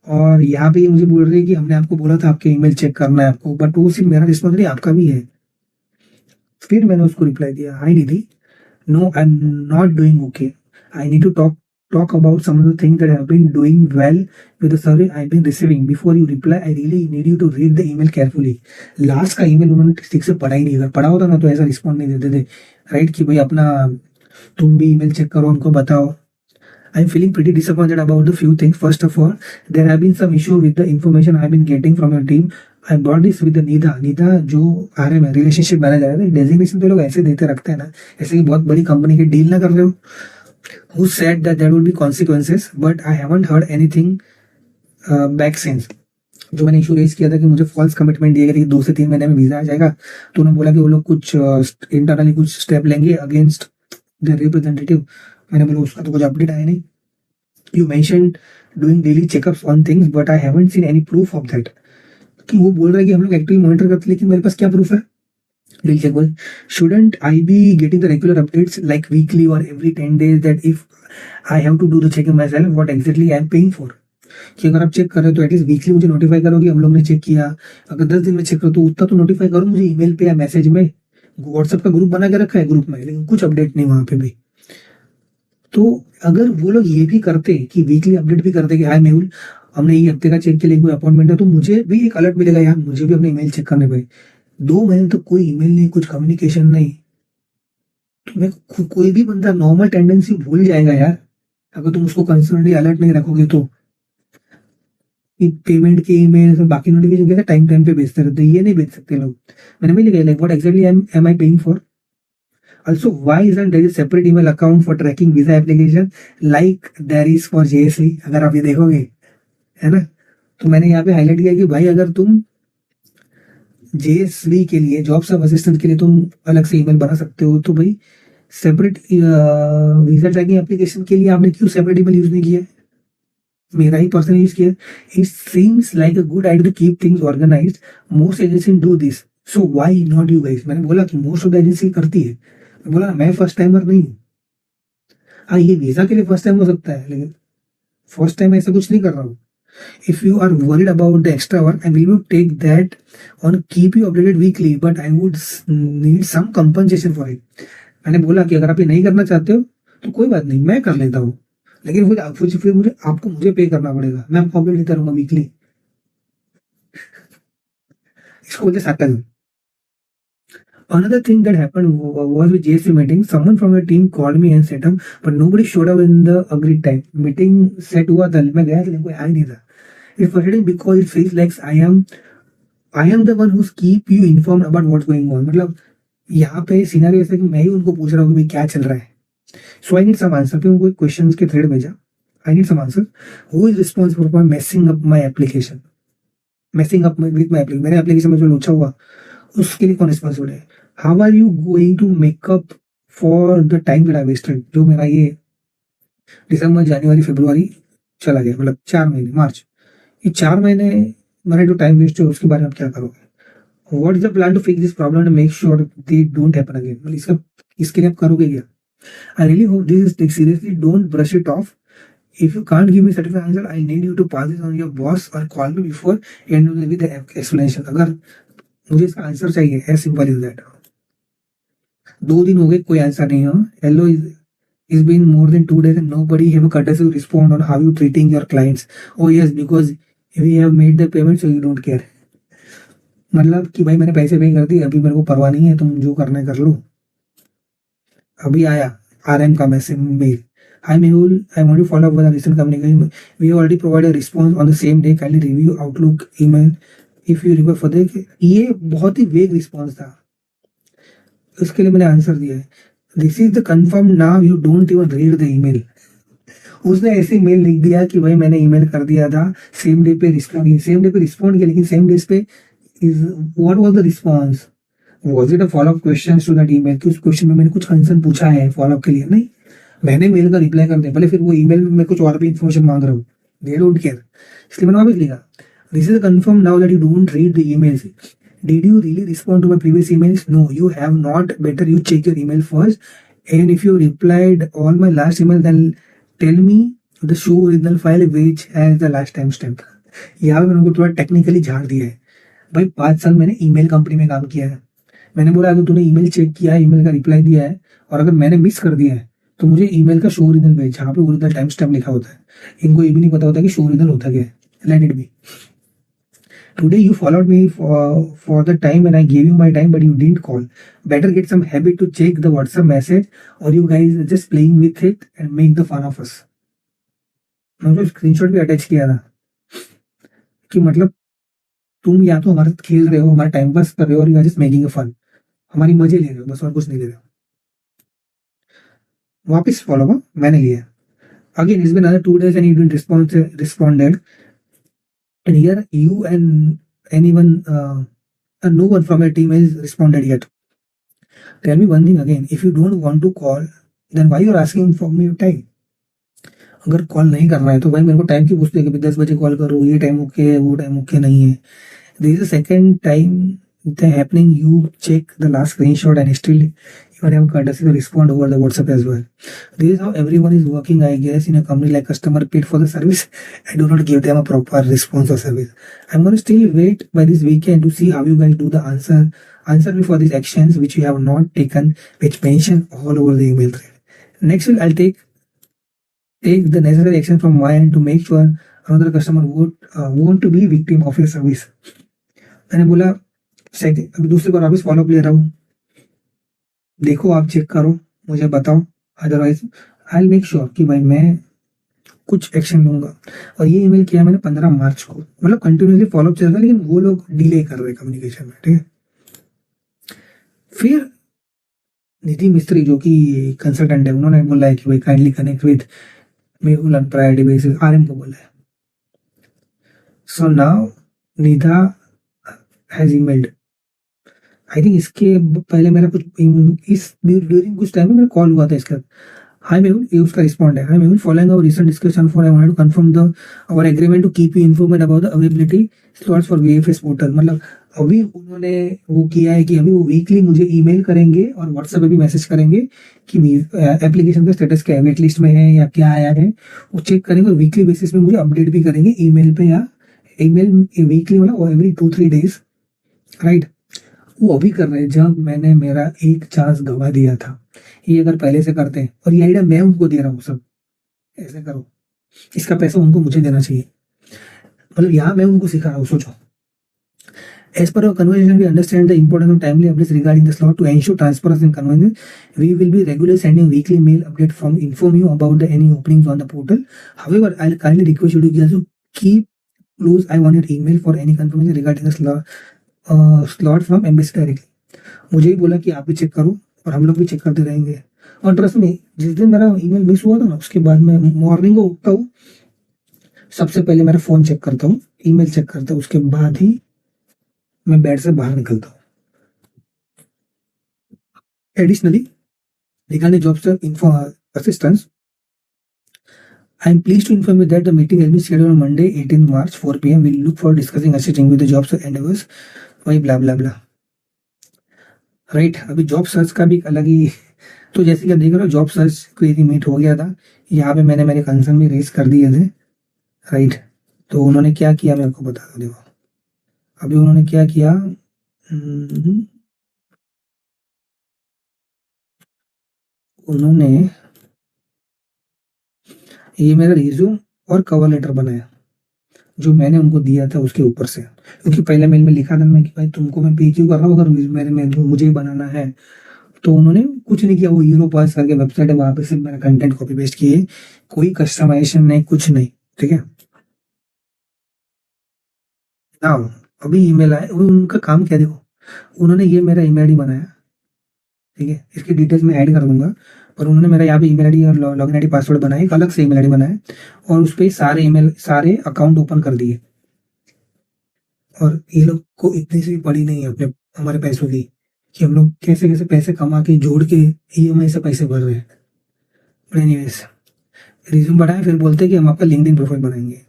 और यहाँ पे ये मुझे बोल रही है कि हमने आपको बोला था आपके ईमेल चेक करना है आपको, बट वो सिर्फ मेरा रिस्पॉन्स नहीं, आपका भी है। फिर मैंने उसको रिप्लाई दिया, हाय निधि, no, I'm not doing okay. I need to talk about some of the things that have been doing well with the survey I've been receiving. Before you reply, I really need you to read the email carefully. Last का email उन्होंने ठीक से पढ़ा ही नहीं, अगर पढ़ा होता ना तो ऐसा रिस्पॉन्ड नहीं देते थे, राइट, कि भाई अपना तुम भी ईमेल चेक करो, उनको बताओ। I'm feeling pretty disappointed about the few things. First of all, there have been some issue with the information I've been getting from your team. I brought this with the Nida जो RM है, relationship manager है, designation तो लोग ऐसे देते रखते हैं ना, ऐसे कि बहुत बड़ी कंपनी की डील ना कर रहे हो। Who said that there will be consequences, but I haven't heard anything back since. जो मैंने इशू रेज किया था कि मुझे फॉल्स कमिटमेंट दिया गया कि 2 से 3 महीने में वीजा आ जाएगा, तो उन्होंने बोला कि वो लोग कुछ इंटरनली कुछ स्टेप लेंगे अगेंस्ट द रिप्रेजेंटेटिव। मैंने बोला उसका तो कुछ अपडेट आया नहीं। You mentioned doing daily checkups on things, but I haven't seen any proof of that. कि वो बोल रहा है कि हम लोग एक्टिवली मॉनिटर करते हैं, लेकिन मेरे पास क्या प्रूफ है? डेली चेक बोल, shouldn't I be getting the regular updates like weekly or every 10 days that if I have to do the checking myself, what exactly I am paying for? कि अगर आप चेक कर रहे हो तो at least weekly मुझे notify करो कि हम लोग ने चेक किया। अगर 10 दिन में चेक करो तो उतना तो नोटिफाई करो मुझे ईमेल पे या मैसेज में। व्हाट्सएप का ग्रुप बना के रखा है ग्रुप में, लेकिन कुछ अपडेट नहीं वहां पे भी। तो अगर वो लोग ये भी करते कि वीकली अपडेट भी करते कि हाय मेहुल, हमने ये हफ्ते का चेक के लिए कोई अपॉइंटमेंट है, तो मुझे भी एक अलर्ट मिलेगा यार, मुझे भी अपने ईमेल चेक करने पे। 2 महीने तक कोई ईमेल नहीं, कुछ कम्युनिकेशन नहीं, तो मैं कोई भी बंदा नॉर्मल टेंडेंसी भूल जाएगा यार, अगर तुम उसको कंसर्नली अलर्ट नहीं रखोगे तो। पेमेंट के ईमेल बाकी नोटिफिकेशन कैसे टाइम टाइम पे भेजते रहते, ये नहीं भेज सकते लोग। मैंने भी लिखा like what exactly am I paying for. Also, why isn't there a separate email account for tracking visa application like there is for JSV? अगर आप ये देखोगे, है ना, तो मैंने यहाँ पे हाईलाइट किया कि भाई अगर तुम JSV के लिए, जॉब सब असिस्टेंट के लिए तुम अलग से ईमेल बना सकते हो, तो भाई सेपरेट वीजा ट्रैकिंग एप्लीकेशन के लिए आपने क्यों सेपरेट ईमेल यूज नहीं किया? मेरा ही पर्सनल यूज किया। It seems like a good idea to keep things organised, most agency do this, so why not you guys? मैंने बोला कि मोस्ट ऑफ द एजेंसी करती है, बोला मैं फर्स्ट टाइमर नहीं हूँ। हाँ, ये वीजा के लिए फर्स्ट टाइम हो सकता है, लेकिन फर्स्ट टाइम ऐसा कुछ नहीं कर रहा हूँ। If you are worried about the extra work, I will take that on, keep you updated weekly, but I would need some compensation for it. मैंने बोला कि अगर आप ये नहीं करना चाहते हो तो कोई बात नहीं, मैं कर लेता हूँ, लेकिन फिर मुझे आपको मुझे पे करना पड़ेगा, मैं आपको अपडेट देता रहूंगा वीकली। इसको बोलते sarcasm. Another thing that happened was with JSP meeting. Someone from your team called me and set up, but nobody showed up in the agreed time. Meeting set हुआ था, मैं गया लेकिन कोई आया नहीं था। It's frustrating because it feels like I am the one who's keep you informed about what's going on. मतलब यहाँ पे सिनेरियो ऐसा कि मैं ही उनको पूछ रहा हूँ कि भाई क्या चल रहा है। So I need some answer. फिर उनको क्वेश्चंस के थ्रेड भेजा। I need some answer. Who is responsible for messing up my application? Messing up with my application. मेरे एप्लीकेशन में जो लोचा हुआ उसके लिए कौन रिस्पॉन्सिबल है? How are you going to make up for the time that I wasted? जो मेरा ये दिसंबर, जनवरी, फरवरी चला गया, मतलब 4 महीने, मार्च, ये 4 महीने मेरा जो टाइम वेस्ट है उसके बारे में आप क्या करोगे? What is the plan to fix this problem and make sure they don't happen again? मतलब इसके लिए आप करोगे क्या? I really hope this is take seriously, don't brush it off. If you can't give me satisfying answer, I need you to pass this on your boss or call me before end with the explanation. अगर मुझे इसका answer चाहिए, as simple as that. 2 दिन हो गए कोई answer नहीं हो। Hello is been more than 2 days and nobody have a courtesy to respond on how you treating your clients. Oh yes, because we have made the payment so you don't care. मतलब कि भाई मैंने पैसे पे कर दिए, अभी मेरे को परवाह नहीं है, तुम जो करना है कर लो। अभी आया RM का message mail, Hi Mehul, I want to follow up with a recent communication. We have already provided a response on the same day. Kindly review Outlook email if you require further. ये बहुत ही वेग response था, इसके लिए मैंने answer दिया है। This is the confirm now, you don't even read the email. उसने ऐसे मेल लिख दिया कि भाई मैंने ईमेल कर दिया था, सेम डे पे रिस्पॉन्ड किया, लेकिन सेम डेज पे is what was the response? Was it a follow up question to that email? कि उस क्वेश्चन में मैंने कुछ कंसर्न पूछा है फॉलो अप के लिए? नहीं, मैंने मेल का रिप्लाई कर दिया, भले फिर वो ईमेल में मैं कुछ और भी इन्फॉर्मेशन मांग रहा हूँ, दे डोंट केयर, इसलिए मैंने वापस लिखा, this is confirm now that you don't read the emails. Did you really respond to my previous emails? No, you have not. Better you check your email first. And if you replied all my last email, then tell me the show original file which has the last time stamp. यहाँ पे मैंने उनको थोड़ा technically झाड़ दिया है। भाई 5 साल मैंने ईमेल कंपनी में काम किया है। मैंने बोला अगर तूने ईमेल चेक किया है, ईमेल का रिप्लाई दिया है और अगर मैंने मिस कर दिया है, तो मुझे ईमेल का शो ओरिजिनल भेज, जहाँ पे ओरिजिनल टाइम स्टैम्प लिखा होता है। इनको ये भी नहीं पता होता कि शो ओरिजिनल होता क्या है। Let it be. Today you followed me for the time and I gave you my time, but you didn't call. Better get some habit to check the WhatsApp message, or you guys are just playing with it and make the fun of us. मैंने उसको screenshot भी attach किया था कि मतलब तुम या तो हमारे साथ खेल रहे हो, हमारा टाइम पास कर रहे हो, और you are just making a fun, हमारी मजे ले रहे हो बस, और कुछ नहीं ले रहे हो। वापस फॉलो हुआ, मैंने लिया। Again it's been another 2 days and you didn't responded, and here you and anyone no one from your team has responded yet. Tell me one thing again, if you don't want to call, then why you're asking for me time? अगर call नहीं करना है तो भाई मेरे को time क्यों पूछते हैं कि 10 बजे कॉल करो, ये टाइम ओके है, वो टाइम ओके नहीं है। This is the second time the happening, you check the last screenshot and still you have courtesy to respond over the WhatsApp as well. This is how everyone is working, I guess, in a company like customer paid for the service. I do not give them a proper response or service. I'm going to still wait by this weekend to see how you guys do the answer me for these actions which you have not taken, which mention all over the email thread. Next week I'll take the necessary action from my end to make sure another customer won't to be victim of your service. मैंने बोला अभी दूसरी बार वापस follow up ले रहा हूँ, देखो आप चेक करो, मुझे बताओ, otherwise I will make sure कि भाई मैं कुछ एक्शन लूंगा। और ये ईमेल किया मैंने 15 मार्च को, मतलब कंटिन्यूसली फॉलोअप चल रहा है, लेकिन वो लोग डिले कर रहे हैं कम्युनिकेशन में, ठीक है। फिर निधि मिस्त्री जो कि कंसल्टेंट है, उन्होंने बोला है कि भाई kindly connect with Mehul on priority basis, RM को बोला है। So now Nidha has emailed, I think इसके पहले मेरा कुछ ड्यूरिंग कुछ टाइम में मेरा कॉल हुआ था इसका। हाय मेहुल, ये उसका रिस्पॉन्ड है। Hi Mehul, following our recent discussion for I wanted to confirm the our agreement to keep you informed about the availability slots for VFS portal. मतलब अभी उन्होंने वो किया है कि अभी वो वीकली मुझे ईमेल करेंगे और व्हाट्सएप पे भी मैसेज करेंगे कि एप्लीकेशन का स्टेटस क्या है, वेट लिस्ट में है या क्या आया है, वो चेक करेंगे और वीकली बेसिस में मुझे अपडेट भी करेंगे ईमेल पे, या ईमेल वीकली मतलब एवरी 2-3 days, राइट। वो अभी कर रहे हैं जब मैंने मेरा एक चांस गवा दिया था। ये अगर पहले से करते हैं, और ये आइडिया मैं उनको दे रहा हूँ, सब ऐसे करो, इसका पैसा उनको मुझे देना चाहिए, मतलब यहाँ मैं उनको सिखा रहा हूँ। सोचो, as per our conversation we understand the importance of timely updates regarding the slot. To ensure transparency and convenience, we will be regularly sending weekly mail update from inform you about the any openings on the portal. However, I'll kindly request you to also keep close eye on your email for any confirmation regarding the slot from embassy directly. मुझे ही बोला कि आप भी check करो और हम लोग भी चेक करते रहेंगे। और ट्रस्ट में जिस दिन मेरा ईमेल मिस हुआ था ना, उसके बाद मैं मॉर्निंग को उठता हूँ, सबसे पहले मेरा फोन चेक करता हूँ, ईमेल चेक करता हूँ, उसके बाद ही मैं बेड से बाहर निकलता हूँ। Additionally regarding job search info assistance, I am pleased to inform you that the meeting has been scheduled on Monday 18 March 4 p.m. We look forward to discussing assisting with the job search endeavors, वही ब्ला blah ब्ला, right. अभी job search का भी अलग ही, तो जैसे कि आप देख रहे हो जॉब सर्च क्वेरी मीट हो गया था, यहाँ पे मैंने मेरे कंसर्न भी रेज कर दिए थे, राइट। तो उन्होंने क्या किया मैं आपको बता दूं, देखो अभी उन्होंने क्या किया, उन्होंने ये मेरा रिज्यूम और कवर लेटर बनाया जो मैंने उनको दिया था उसके ऊपर से, क्योंकि पहले मेल में लिखा था मैं कि भाई तुमको मैं पे क्यों कर रहा हूँ अगर मेरे में मुझे ही बनाना है। तो उन्होंने कुछ नहीं किया, वो यूरोपास करके वेबसाइट है, वहां पे सिर्फ मेरा कंटेंट कॉपी पेस्ट किए, कोई कस्टमाइजेशन नहीं, कुछ नहीं, ठीक है। नाउ अभी ईमेल आया, उनका काम क्या देखो, उन्होंने ये मेरा ईमेल आईडी बनाया, ठीक है, इसकी डिटेल्स मैं ऐड कर दूंगा, पर उन्होंने मेरा यहाँ पे ईमेल आईडी और लॉगिन आईडी पासवर्ड बनाया, एक अलग से ईमेल आईडी बनाया और उस पर सारे अकाउंट ओपन कर दिए। और ये लोग को इतनी सी पड़ी नहीं है अपने हमारे पैसों की, कि हम लोग कैसे कैसे पैसे कमा के जोड़ के ईएमआई से पैसे भर रहे हैं। एनीवेज, रिज्यूम बढ़ाया, फिर बोलते कि हम आपका लिंक्डइन प्रोफाइल बनाएंगे।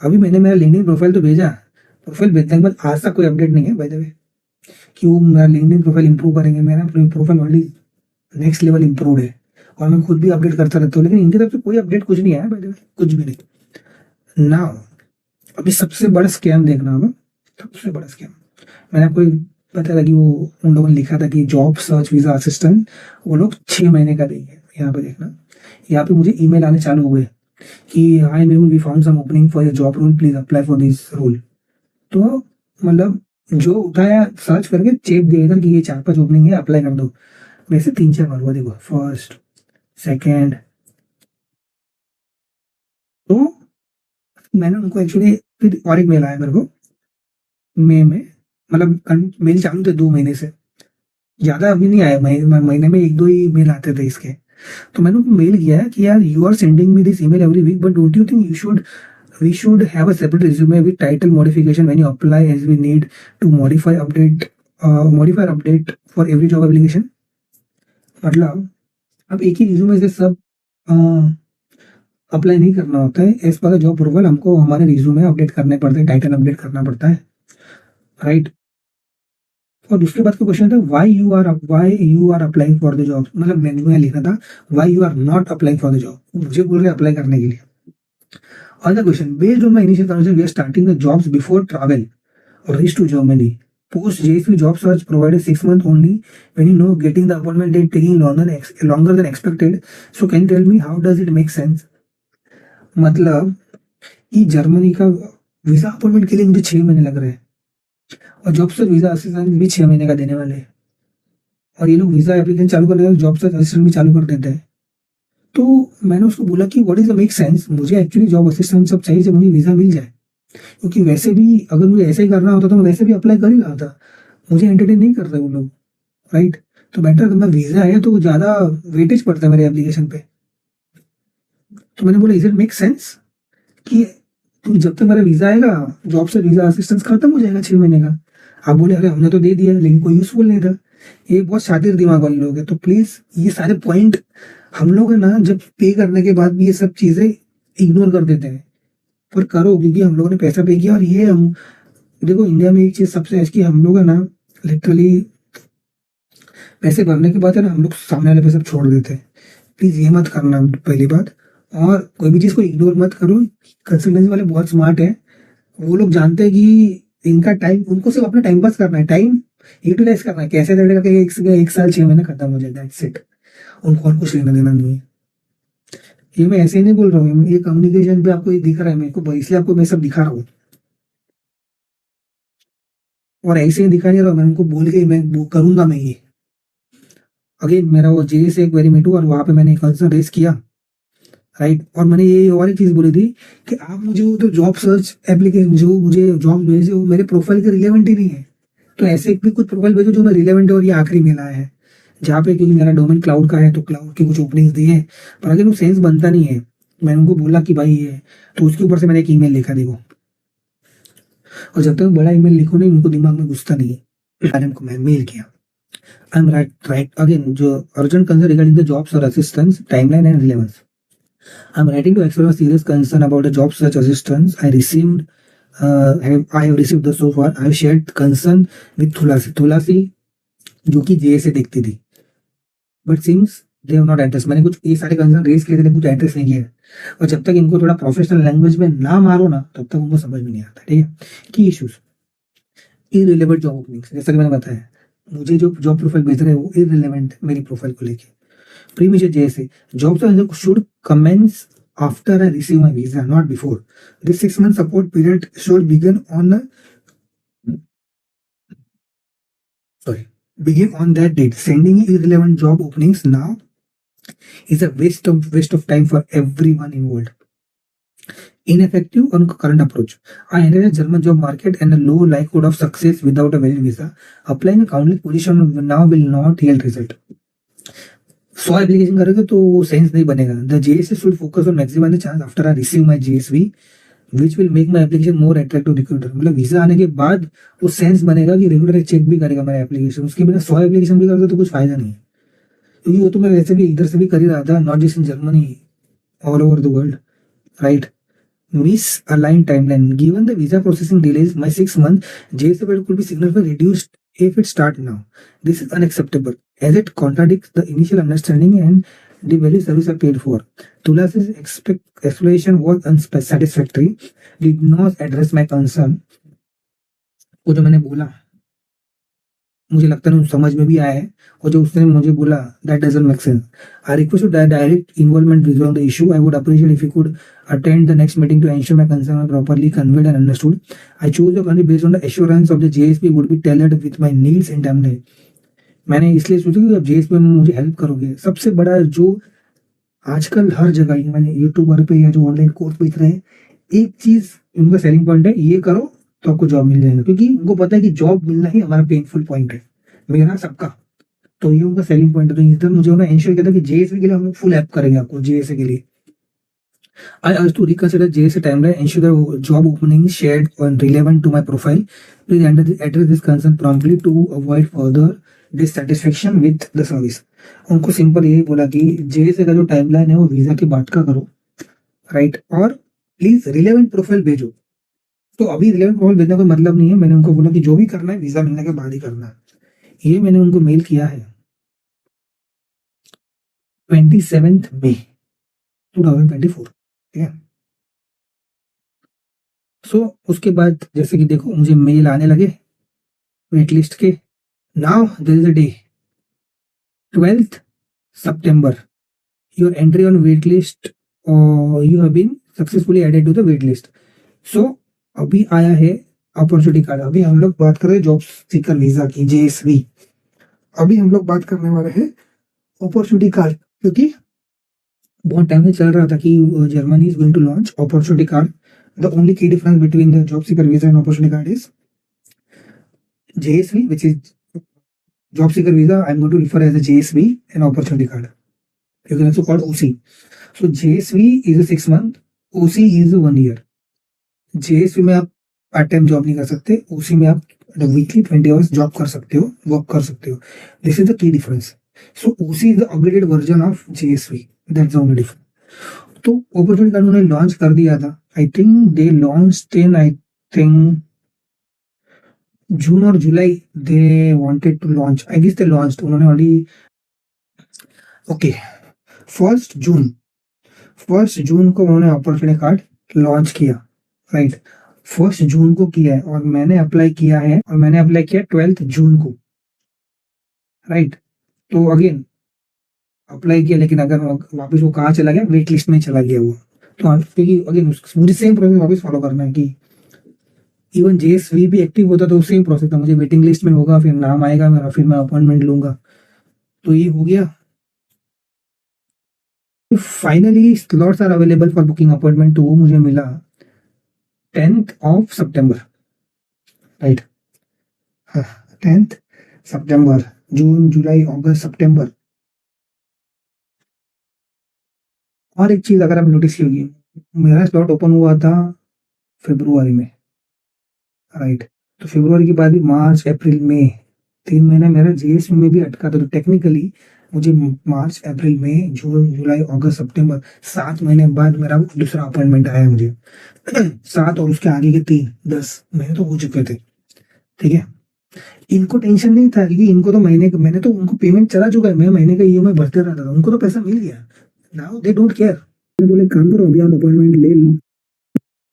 अभी मैंने मेरा लिंक्डइन प्रोफाइल तो भेजा, प्रोफाइल भेजने के बाद आज तक कोई अपडेट नहीं है बाय द वे कि वो मेरा लिंक्डइन प्रोफाइल इंप्रूव करेंगे। मेरा profile already next level improve है और मैं खुद भी अपडेट करता रहता हूँ, लेकिन इनकी तरफ से कोई अपडेट कुछ नहीं आया बाय द वे, कुछ भी नहीं। नाउ अभी सबसे बड़ा स्कैम देखना होगा, सबसे बड़ा स्कैम। मैंने आपको पता था कि वो उन लोगों ने लिखा था कि जॉब सर्च वीज़ा असिस्टेंट वो लोग 6 महीने का देंगे। यहाँ पे देखना, यहाँ पे मुझे ईमेल आने चालू हुए कि hi Mehul, we found some opening for your job role, please apply for this role. तो मतलब जो उठाया सर्च करके चेप दिया इधर कि ये 4-5 ओपनिंग है, अप्लाई कर दो। मेरे से 3-4 बार हुआ, देखो फर्स्ट, सेकेंड। तो मैंने उनको एक्चुअली फिर और एक मेल आया मेरे को मई में, मतलब मेल चालू थे 2 महीने से, ज़्यादा अभी नहीं आया, महीने में 1-2 ही मेल आते थे इसके। तो मैंने उनको मेल किया है कि यार you are sending me this email every week, but don't you think we should have a separate resume with title modification when you apply, as we need to modify update for every job application। मतलब अब एक ही resume से सब apply नहीं करना होता है। As per job profile हमको हमारे रिज्यूमे अपडेट करने पड़ते हैं, टाइटल अपडेट करना पड़ता है, राइट। और दूसरी बात का क्वेश्चन था why you are applying for the job, मतलब मैंने लिखा था why you are not applying for the job, मुझे बोल रहे अप्लाई करने के लिए। Other question, based on my initial conversation, we are starting the jobs before travel or reach to Germany. Post JSV job search provided 6 months only. When you know getting the appointment date taking longer than expected. So can you tell me how does it make sense? मतलब कि Germany का visa appointment के लिए मुझे 6 महीने लग रहे हैं और जॉब सर्च वीजा असिस्टेंट भी 6 महीने का देने वाले हैं, और ये लोग वीजा एप्लीकेशन चालू कर देते हैं, जॉब सर्च असिस्टेंट भी चालू कर देते हैं। तो मैंने उसको बोला कि what is the make sense, मुझे एक्चुअली जॉब असिस्टेंट सब चाहिए जब मुझे वीजा मिल जाए, क्योंकि वैसे भी अगर मुझे ऐसे ही करना होता तो मैं वैसे भी अप्लाई कर ही रहा था, मुझे एंटरटेन नहीं कर रहे वो लोग, राइट। तो बेटर अगर मैं वीजा है तो ज़्यादा वेटेज पड़ता है मेरे एप्लीकेशन पे। तो मैंने बोला इज इट मेक सेंस कि जब तक मेरा वीजा आएगा जॉब से वीजा असिस्टेंस खत्म हो जाएगा 6 महीने का। आप बोले अरे हमने तो दे दिया लेकिन कोई यूजफुल नहीं था। ये बहुत शातिर दिमाग वाले लोग हैं, तो प्लीज ये सारे पॉइंट हम लोग है ना जब पे करने के बाद भी ये सब चीजें इग्नोर कर देते हैं, पर करो क्योंकि हम लोगों ने पैसा पे किया। और ये हम देखो इंडिया में एक चीज सबसे अच्छी, हम लोग है ना लिटरली पैसे भरने के बाद है ना हम लोग सामने वाले पे सब छोड़ देते हैं। प्लीज ये मत करना पहली बात, और कोई भी चीज को इग्नोर मत करो। कंसल्टेंसी वाले बहुत स्मार्ट है, वो लोग जानते हैं कि इनका टाइम, उनको सिर्फ अपना टाइम पास करना है, टाइम यूटिलाइज करना है, कैसे चलेगा कि 1 साल 6 महीने खत्म हो जाए, दैट्स इट। उनको और कुछ लेना देना नहीं है। ये मैं ऐसे ही नहीं बोल रहा हूँ, ये कम्युनिकेशन पे आपको ये दिख रहा है मेरे को, इसलिए आपको मैं सब दिखा रहा हूँ, और ऐसे ही दिखा नहीं रहा, मैं उनको बोल के मैं वो करूंगा मैं ये। अगेन मेरा वो जे से एक वेरी मीटू, और वहां पे मैंने कंसर्न रेस किया, राइट। और मैंने ये और एक चीज बोली थी कि आप मुझे वो तो जॉब सर्च एप्लीकेशन जो मुझे जॉब भेजे वो मेरे प्रोफाइल के रिलेवेंट ही नहीं है, तो ऐसे भी कुछ प्रोफाइल भेजो जो मैं रिलेवेंट है। और ये आखिरी मिला है जहाँ पे, क्योंकि मेरा डोमेन क्लाउड का है तो क्लाउड की कुछ ओपनिंग्स दी है, पर अगर वो सेंस बनता नहीं है। मैंने उनको बोला कि भाई ये, तो उसके ऊपर से मैंने एक ईमेल लिखा देखो, और जब तक बड़ा ईमेल लिखो नहीं उनको दिमाग में घुसता नहीं है। मैडम को मैं मेल किया, आई एम राइट अगेन जो urgent concern regarding the jobs और assistance timeline and relevance. I am writing to express a serious concern about the job search assistance I received. I have received this so far. I have shared concern with Tulasi जो कि जे से देखती थी, but seems they have not address. मैंने कुछ ये सारे concern raise किए थे लेकिन कुछ एड्रेस नहीं किया, और जब तक इनको थोड़ा प्रोफेशनल लैंग्वेज में ना मारो ना तब तक उनको समझ में नहीं आता, ठीक है। की इश्यूज, इररिलेवेंट जॉब ओपनिंग्स, जैसा कि मैंने बताया मुझे जो जॉब प्रोफाइल भेज रहे हैं वो इररिलेवेंट मेरी प्रोफाइल को लेके। Pre-major JSA jobs should commence after I receive my visa, not before. This 6-month support period should begin on that date. Sending irrelevant job openings now is a waste of time for everyone involved. Ineffective on current approach. I enter a German job market and a low likelihood of success without a valid visa. Applying a countless position now will not yield result. 100 application करोगे तो sense नहीं बनेगा। The JSV should focus on maximize the chance after I receive my JSV which will make my application more attractive recruiter. मतलब visa आने के बाद वो sense बनेगा कि रिक्रूटर चेक भी करेगा मेरा एप्लीकेशन, उसके बिना 100 एप्लीकेशन भी करते तो कुछ फायदा नहीं है, क्योंकि वो तो मैं वैसे भी इधर से भी कर ही रहा था, not just in Germany, all over the world, right. Misaligned timeline. Given the visa processing delays, my 6-month JSA period could be significantly reduced if it starts now. This is unacceptable as it contradicts the initial understanding and The value service are paid for. Tulasi's explanation was unsatisfactory, did not address my concern. वो जो मैंने बोला मुझे लगता है समझ में भी आया है, और जो उसने मुझे बोला that doesn't make sense. I request to direct involvement resolve the issue. I would appreciate if you could attend the next meeting to ensure my concerns are properly conveyed and understood. I chose the country based on the assurance of the JSP would be tailored with my needs and timeline. मैंने इसलिए सोचा कि अब JSP में मुझे help करोगे. सबसे बड़ा जो आजकल हर जगह मैंने यूट्यूबर पे या जो ऑनलाइन कोर्स बेच रहे हैं, एक चीज उनका सेलिंग पॉइंट है, ये करो तो आपको जॉब मिल जाएगा, क्योंकि उनको पता है कि जॉब मिलना ही हमारा पेनफुल पॉइंट है, मेरा सबका. तो ये उनका सेलिंग पॉइंट है. तो इधर मुझे उन्होंने इंश्योर किया था कि JSP के लिए हम लोग फुल हेल्प करेंगे आपको. JSA के लिए I urge to reconsider JSA timeline, ensure the job openings shared and relevant to my profile. Please address this concern promptly to avoid further dissatisfaction with the service. उनको simple यही बोला कि JSA का जो timeline है वो visa के बाद का करो, राइट, और प्लीज रिलेवेंट प्रोफाइल भेजो. तो अभी रिलेवेंट प्रोफाइल भेजने का मतलब नहीं है. मैंने उनको बोला कि जो भी करना है वीजा मिलने के बाद ही करना है. ये मैंने उनको मेल किया है 27 मई 2024. ठीक है. सो उसके बाद जैसे कि देखो मुझे मेल आने लगे वेट लिस्ट के. Now there is a day 12th September. Your entry on wait list और you have been successfully added to the wait list. So अभी आया है अपॉर्चुनिटी कार्ड. अभी हम लोग बात कर रहे हैं जॉब सीकर वीजा की, JSV. अभी हम लोग बात करने वाले हैं अपॉर्चुनिटी कार्ड, क्योंकि बहुत टाइम से चल रहा था कि Germany is going to launch opportunity card. The only key difference between the job seeker visa and opportunity card is JSV, which is job seeker visa. I'm going to refer as a JSV and opportunity card. You can also call OC. So JSV is a 6 month, OC is a 1 year. JSV में आप part time job नहीं कर सकते, OC में आप weekly 20 hours job कर सकते हो, वर्क कर सकते हो. This is the key difference. So OC is the upgraded version of JSV. That's the only difference. तो अपॉर्चुनिटी कार्ड उन्होंने लॉन्च कर दिया था. I think they launched in I think June और जुलाई. They wanted to launch, I guess they launched. उन्होंने already okay 1 जून को उन्होंने अपॉर्चुनिटी कार्ड लॉन्च किया, राइट. 1 जून को किया है और मैंने अप्लाई किया 12th जून को, राइट. तो अगेन अप्लाई किया, लेकिन अगर वापस वो कहाँ चला गया, वेट लिस्ट में चला गया वो. तो क्योंकि अगेन मुझे सेम प्रोसेस वापस फॉलो करना है कि इवन JSV भी एक्टिव होता तो सेम प्रोसेस था. मुझे वेटिंग लिस्ट में होगा, फिर नाम आएगा मेरा, फिर मैं अपॉइंटमेंट लूंगा. तो ये हो गया. Finally slots are available for booking appointment. तो वो मुझे मिला 10th of September, right. 10th September, जून, जुलाई, अगस्त, सितंबर. और एक चीज अगर आप नोटिस की होगी, मेरा स्लॉट ओपन हुआ था फरवरी में, राइट. तो फरवरी के बाद भी मार्च, अप्रैल, मई, 3 महीने मेरा JSV में भी अटका था. तो टेक्निकली मुझे मार्च, अप्रैल, मई, जून, जुलाई, अगस्त, सितंबर 7 महीने बाद मेरा दूसरा अपॉइंटमेंट आया मुझे. 7 और उसके आगे के 10 महीने तो हो चुके थे. ठीक है. इनको टेंशन नहीं था, क्योंकि इनको तो मैंने तो उनको पेमेंट चला चुका है. मैं महीने का EMI भरते रहता था, उनको तो पैसा मिल गया. Now they don't care. मैंने बोले काम करो अभी आप अपॉइंटमेंट ले लो.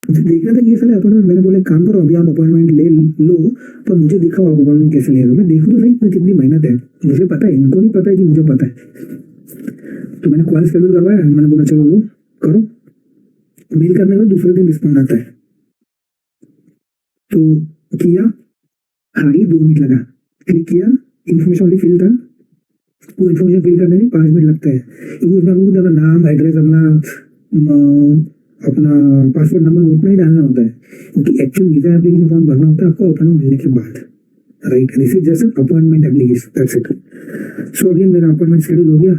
देखना था कैसे अपॉइंटमेंट. मैंने बोले काम करो अभी आप अपॉइंटमेंट ले लो, पर मुझे दिखाओ आप अपॉइंटमेंट कैसे ले रहे हो. मैं देखो तो सही इसमें कितनी मेहनत है. मुझे पता है, इनको नहीं पता है कि मुझे पता है. तो मैंने कॉल शेड्यूल करवाया. मैंने बोला चलो लो करो. मेल करने का दूसरे दिन रिस्पॉन्ड आता है. तो किया, हार्डली 2 मिनट लगा. क्लिक किया, इन्फॉर्मेशन वाली फिल था. वो इन्फॉर्मेशन फिल करने में 5 मिनट लगता है, क्योंकि उसमें आपको अपना नाम, एड्रेस, अपना पासवर्ड नंबर उतना ही डालना होता है, क्योंकि एक्चुअल वीजा एप्लीकेशन फॉर्म भरना होता है आपको अपॉइंटमेंट मिलने के बाद, right. This is just an appointment application, that's it. So again मेरा अपॉइंटमेंट शेड्यूल हो गया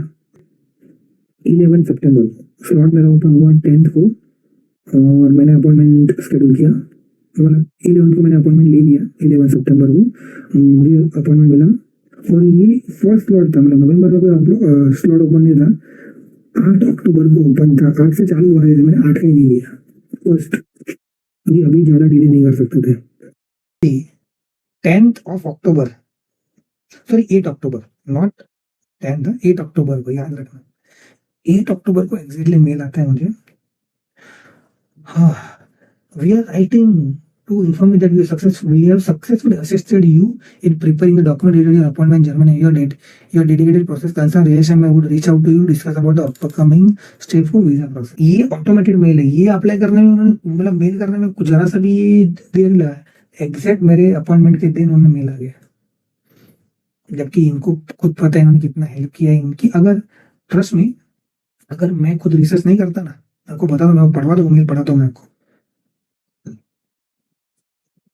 11 सितंबर को. स्लॉट मेरा ओपन हुआ 10th को और मैंने अपॉइंटमेंट शेड्यूल किया. मतलब 11 को मैंने अपॉइंटमेंट ले लिया. 11 सितंबर को मुझे अपॉइंटमेंट मिला. और ये फर्स्ट स्लॉट था, मतलब नवंबर में कोई स्लॉट ओपन नहीं था. 8 अक्टूबर को ओपन था. 8 से चालू हो रहे थे, मैंने 8 का ही नहीं लिया फर्स्ट. ये अभी ज्यादा डिले नहीं कर सकते थे. 10th of October, sorry 8 October, not 10th, 8 अक्टूबर को याद रखना. 8 अक्टूबर को एग्जैक्टली मेल आता है मुझे। हाँ, we are writing to inform you that we have successfully assisted you in preparing the document related to your appointment in Germany. Your dedicated process concern relation में would reach out to you to discuss about the upcoming step for visa process. ये automated mail है, ये apply करने में उन्होंने मतलब mail करने में कुछ जरा सा भी देर नहीं लगा, एग्जैक्ट मेरे अपॉइंटमेंट के दिन उन्होंने मेल आ गया, जबकि इनको खुद पता है इन्होंने कितना हेल्प किया है इनकी। अगर ट्रस्ट में, अगर मैं खुद रिसर्च नहीं करता ना, आपको बता दो, मैं पढ़वा दो मेल, पढ़ाता हूँ मैं आपको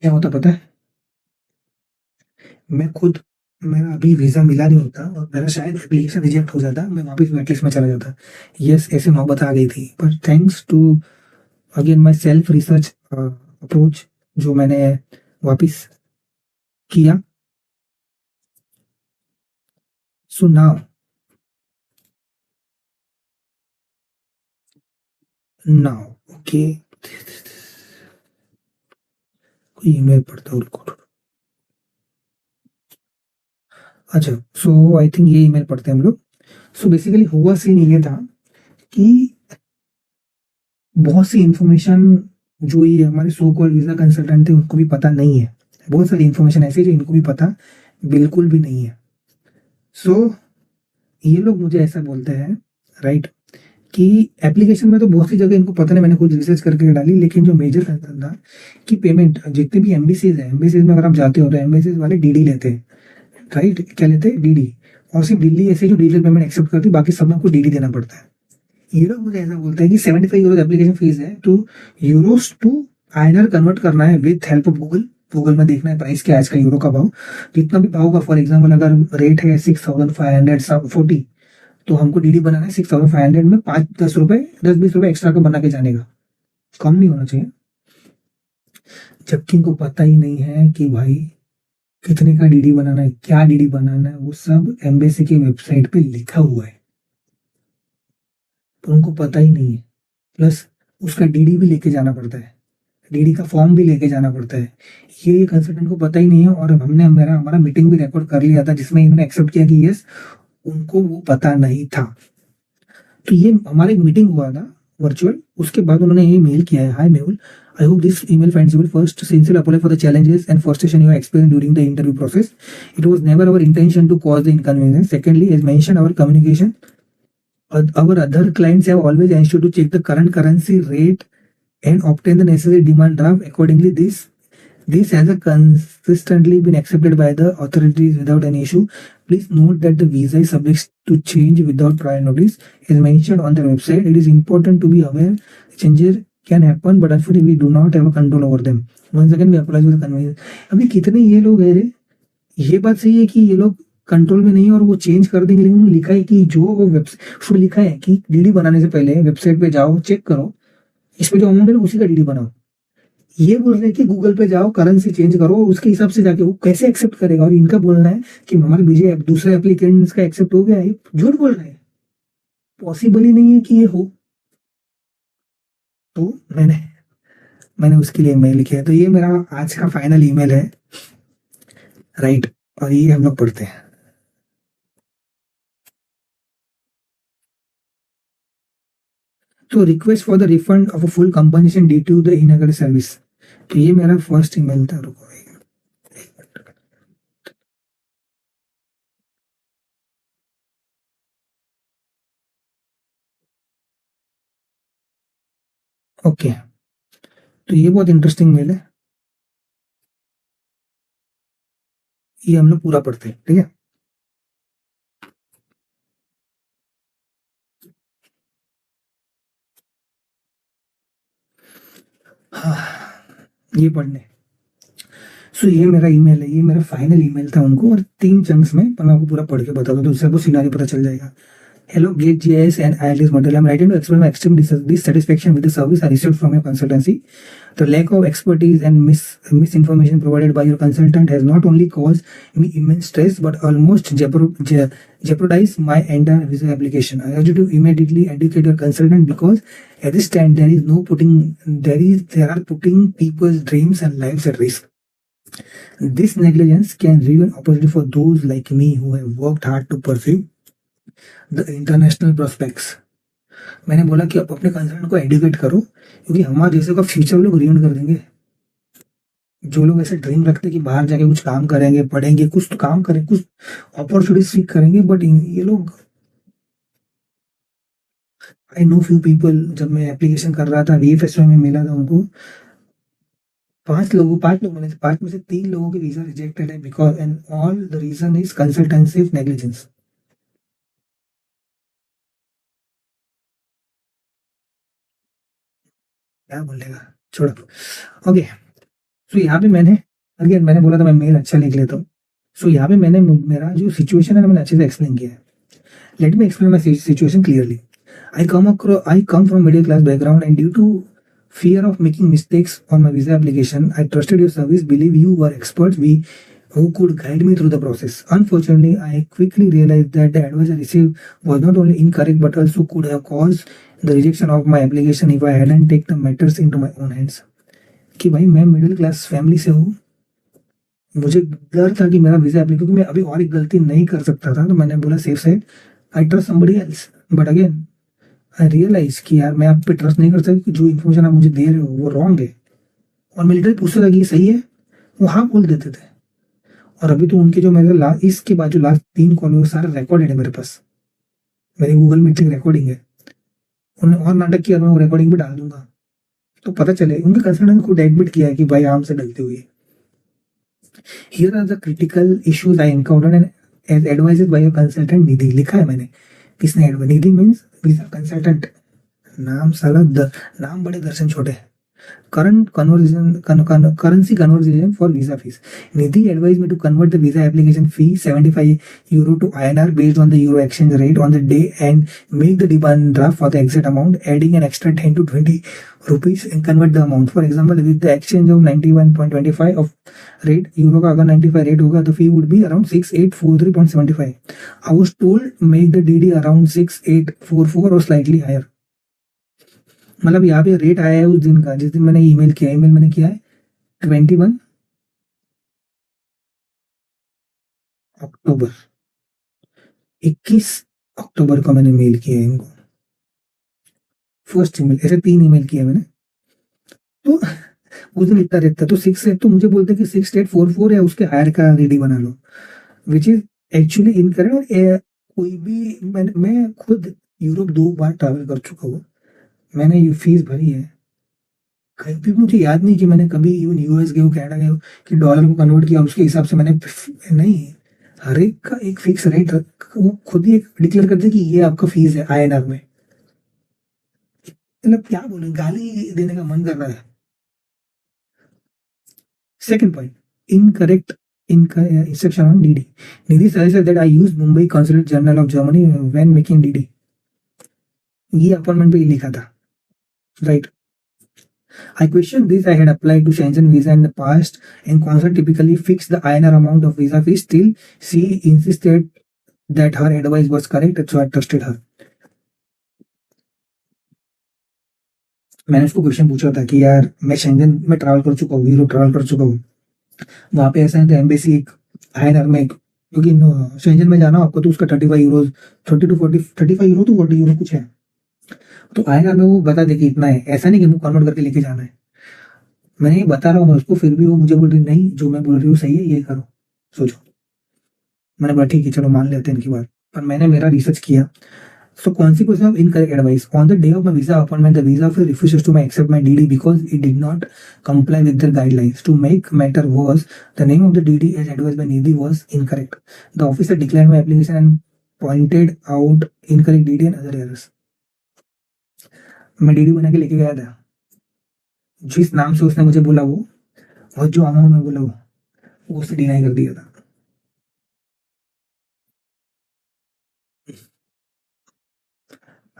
क्या होता पता है। मैं खुद, मेरा अभी वीज़ा मिला नहीं होता और मेरा शायद एप्लीकेशन रिजेक्ट हो जाता, मैं वापस वेट लिस्ट में चला जाता। यस, ऐसे नौबत आ गई थी, पर thanks to again my self research approach जो मैंने वापस किया। सो नाउ ओके, कोई ईमेल पढ़ता हूँ, रुको। अच्छा, सो आई थिंक ये ईमेल पढ़ते हैं हम लोग। सो बेसिकली हुआ सीन ये था कि बहुत सी इन्फॉर्मेशन जो ये हमारे सो कॉल्ड वीज़ा कंसल्टेंट थे उनको भी पता नहीं है। बहुत सारी इन्फॉर्मेशन ऐसी है जो इनको भी पता बिल्कुल भी नहीं है। सो ये लोग मुझे ऐसा बोलते हैं, राइट, कि एप्लीकेशन में तो बहुत सी जगह इनको पता नहीं, मैंने कुछ रिसर्च करके डाली, लेकिन जो मेजर कंसर्न था कि पेमेंट जितने भी एम्बेसीज है, एम्बेसीज में अगर आप जाते हो तो एम्बेसीज वाले डीडी लेते हैं, राइट, क्या लेते हैं, डीडी। और सिर्फ दिल्ली ऐसे जो डिजिटल पेमेंट एक्सेप्ट करती है, बाकी सब में आपको डीडी देना पड़ता है। ये लोग मुझे ऐसा बोलते हैं कि 75 यूरो एप्लीकेशन फीस है, तो यूरोस टू आईएनआर कन्वर्ट करना है with help of Google. Google में देखना है प्राइस क्या है आज का यूरो का भाव, जितना भी भाव का, फॉर एग्जाम्पल अगर रेट है 6540, तो हमको डीडी बनाना है 6500 में 5-10 रुपए, 10-20 रुपए एक्स्ट्रा का बना के जाने का, कम नहीं होना चाहिए। जबकि इनको पता ही नहीं है कि भाई कितने का डीडी बनाना है, क्या डीडी बनाना है, वो सब एम्बेसी की वेबसाइट पे लिखा हुआ है, पर उनको पता ही नहीं है। प्लस उसका डीडी भी लेके जाना पड़ता है, डीडी का फॉर्म भी लेके जाना पड़ता है। ये कंसल्टेंट को पता ही नहीं है, और हमने हमारा मीटिंग भी रिकॉर्ड कर लिया था जिसमें इन्होंने एक्सेप्ट किया कि यस, उनको वो पता नहीं था। तो ये हमारी मीटिंग हुआ था वर्चुअल, उसके बाद उन्होंने ये मेल किया है, hi Mehul, I hope this email finds useful. First, sincere apology for the challenges and frustration you have experienced during the interview process. It was never our intention to cause the inconvenience. Secondly, as mentioned, our communication, our other clients have always ensured to check the current currency rate and obtain the necessary demand draft accordingly. This has consistently been accepted by the authorities without any issue. Please note that the visa is subject to change without prior notice. As mentioned on the website, it is important to be aware changes can happen, but unfortunately we do not have a control over them. Once again, we apologize for the convenience. अभी कितने ये लोग हैं रे, ये बात सही है कि ये लोग कंट्रोल में नहीं है और वो चेंज कर देंगे, लेकिन उन्होंने लिखा है कि जो वो वेबसाइट, उसमें लिखा है कि डीडी बनाने से पहले वेबसाइट पे जाओ, चेक करो, इस पे जो अमाउंट है उसी का डीडी बनाओ। ये बोल रहे हैं कि गूगल पे जाओ, करेंसी चेंज करो, उसके हिसाब से जाके वो कैसे एक्सेप्ट करेगा। और इनका बोलना है कि हमारे बीजे दूसरे एप्लीकेंट्स का एक्सेप्ट हो गया है, झूठ बोल रहे हैं, पॉसिबल ही नहीं है कि ये हो। तो मैंने मैंने उसके लिए ईमेल किया, तो ये मेरा आज का फाइनल ईमेल है, राइट, और ये हम लोग पढ़ते हैं। तो request for the refund of a full compensation due to the inadequate service. तो ये मेरा फर्स्ट ईमेल था, रुको ओके, तो ये बहुत इंटरेस्टिंग मेल है, ये हम लोग पूरा पढ़ते हैं, ठीक है। हाँ, ये पढ़ने। सो ये मेरा ईमेल है, ये मेरा फाइनल ईमेल था उनको, और 3 चंक्स में, पर मैं आपको पूरा पढ़ के बता दूं तो उससे आपको सिनारियो पता चल जाएगा। Hello, GateJS and IELTS model. I'm writing to express my extreme dissatisfaction with the service I received from your consultancy. The lack of expertise and misinformation provided by your consultant has not only caused me immense stress, but almost jeopardized my entire visa application. I urge you to immediately educate your consultant, because at this time there are putting people's dreams and lives at risk. This negligence can ruin opportunity for those like me who have worked hard to pursue the international prospects. मैंने बोला कि आप अपने concern को educate करो, क्योंकि हमारे जैसे का फ्यूचर लोग ruin कर देंगे। जो लोग ऐसे ड्रीम रखते हैं कि बाहर जाके कुछ काम करेंगे, पढ़ेंगे, कुछ तो काम करें, कुछ अपॉर्चुनिटी सीख करेंगे, बट ये लोग, आई नो फ्यू पीपल, जब मैं एप्लीकेशन कर रहा था वीएफएस में मिला था उनको, 5 लोग मिले थे, 5 में से 3 लोगों के वीजा रिजेक्टेड है, because and all the reason is consultancy negligence. क्या बोलेगा, छोड़ो। ओके, सो यहाँ पे मैंने, अगेन मैंने बोला था मैं मेल अच्छा लिख लेता हूँ। सो यहाँ पे मैंने मेरा जो सिचुएशन है ना, मैंने अच्छे से एक्सप्लेन किया है। Let me explain my situation clearly. I come from middle class background, and due to fear of making mistakes on my visa application, I trusted your service, believe you were experts who could guide me through the process. Unfortunately, I quickly realized that the advice I received was not only incorrect but also could have caused the rejection of my application if I hadn't taken the matters into my own hands. कि भाई मैं middle class family से हूँ, मुझे डर था कि मेरा वीजा एप्लीकेशन, क्योंकि मैं अभी और एक गलती नहीं कर सकता था, तो मैंने बोला safe side, I trust somebody else. But again I realise कि यार मैं आप पे ट्रस्ट नहीं कर सकता, कि जो इन्फॉर्मेशन आप मुझे दे रहे हो वो रॉन्ग है। और मैं लिटरली पूछता था कि ये सही है, वो हाँ बोल देते थे। और अभी तो उनके जो मेरे इसके बाद जो लास्ट 3 कॉल वो सारे रिकॉर्डेड है मेरे पास, मेरी गूगल मीटिंग रिकॉर्डिंग है। उन्होंने और नाटक किया, मैं वो रिकॉर्डिंग भी डाल दूंगा, तो पता चले उनके कंसल्टेंट खुद एडमिट किया है कि भाई आराम से गलती हुई है। Here are the critical issues I encountered and as advised by your consultant Nidhi. लिखा है मैंने, किसने advice, Nidhi means visa consultant. नाम साला नाम बड़े दर्शन छोटे। Currency conversion for visa fees. Nidhi advised me to convert the visa application fee €75 to INR based on the euro exchange rate on the day and make the demand draft for the exact amount, adding an extra 10 to 20 rupees and convert the amount. For example, with the exchange of 91.25 of rate, euro का अगर 95 rate होगा, the fee would be around 6843.75. I was told make the DD around 6844 or slightly higher. मतलब यहाँ पे rate आया है उस दिन का, जिस दिन मैंने ईमेल किया। ईमेल मैंने किया है 21 अक्टूबर, 21 अक्टूबर को मैंने मेल किया है इनको, फर्स्ट ईमेल। ऐसे 3 ईमेल किया मैंने, तो उस दिन इतना रेट था, तो 6 तो मुझे बोलते कि 6844 या उसके हायर का रेडी बना लो, विच इज एक्चुअली इनकरेक्ट। और कोई भी मैं खुद यूरोप 2 बार ट्रैवल कर चुका हूँ, मैंने ये फीस भरी है। कहीं भी मुझे याद नहीं कि मैंने कभी इवन यूएस गए हो, कनाडा गए हो, कि डॉलर को कन्वर्ट किया उसके हिसाब से मैंने नहीं। हर एक का एक फिक्स रेट, वो खुद ही एक डिक्लेयर करते कि ये आपका फीस है आईएनआर में। मतलब क्या बोले, गाली देने का मन कर रहा है। Second point, incorrect instruction on DD. Nidhi suggested that I use Mumbai Consulate General of Germany when making DD. ये अपॉइंटमेंट पे ही लिखा था, right. I questioned this. I had applied to Schengen visa in the past, and consul typically fixed the INR amount of visa fee. Still, she insisted that her advice was correct, so I trusted her. मैंने उसको question पूछा था कि यार मैं Shenzhen में travel कर चुका हूँ, यूरोप ट्रैवल कर चुका हूँ, वहाँ पे ऐसा है तो एम्बेसी एक INR में, क्योंकि शेंजन में जाना आपको तो उसका 35 euro, 30 to 40, 35 euro to 40 euro कुछ है, तो INR में वो बता दे कि इतना है। ऐसा नहीं कि मुझे कन्वर्ट करके लेके जाना है। मैंने ये बता रहा हूँ मैं उसको, फिर भी वो मुझे बोल रही नहीं, जो मैं बोल रही हूँ सही है, ये करो, सोचो। मैंने बोला ठीक है चलो मान लेते हैं इनकी बात, पर मैंने मेरा रिसर्च किया। So consequence of incorrect advice. On the day of my visa appointment, the visa office refuses to accept my DD because it did not comply with their guidelines. To make matter worse, the name of the DD as advised by Nidhi was incorrect. The officer declined my application and pointed out incorrect DD and other errors. मैं DD बना के लेके गया था, जिस नाम से उसने मुझे बोला वो, और जो अमाउंट में बोला वो उससे डिनाई कर दिया था।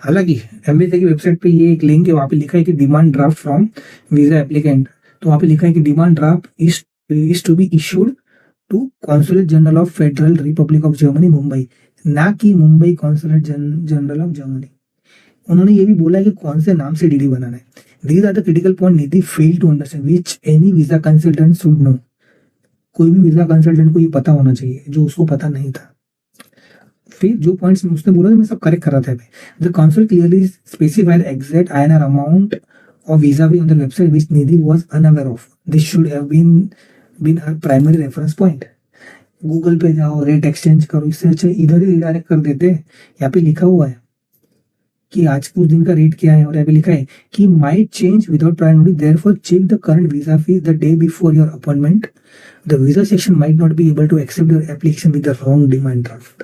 हालांकि एम्बेसी की वेबसाइट पे ये एक लिंक है, वहाँ पे लिखा है कि demand draft from visa applicant, तो वहाँ पे लिखा है कि demand draft is to be issued to consulate general of federal republic of Germany Mumbai, ना कि Mumbai consulate general of Germany. उन्होंने ये भी बोला है कि कौन से नाम से डीडी बनाना है। These are the critical point Nidhi fail to understand which any visa consultant should know. कोई भी वीजा कंसल्टेंट को ये पता होना चाहिए जो उसको पता नहीं था। फिर जो पॉइंट्स उसने बोला मैं सब करेक्ट कर रहा था। The council clearly specified exact INR amount of visa fee on the website which Nidhi was unaware of. This should have been her primary reference point. Google पे जाओ, रेट एक्सचेंज करो, इससे अच्छा इधर ही रिडायरेक्ट कर देते। यहाँ पे लिखा हुआ है कि आज कुछ दिन का रेट क्या है, और यहाँ पे लिखा है कि might change without prior notice, therefore check the current visa fee the day before your appointment. The visa section might not be able to accept your application with the wrong demand draft.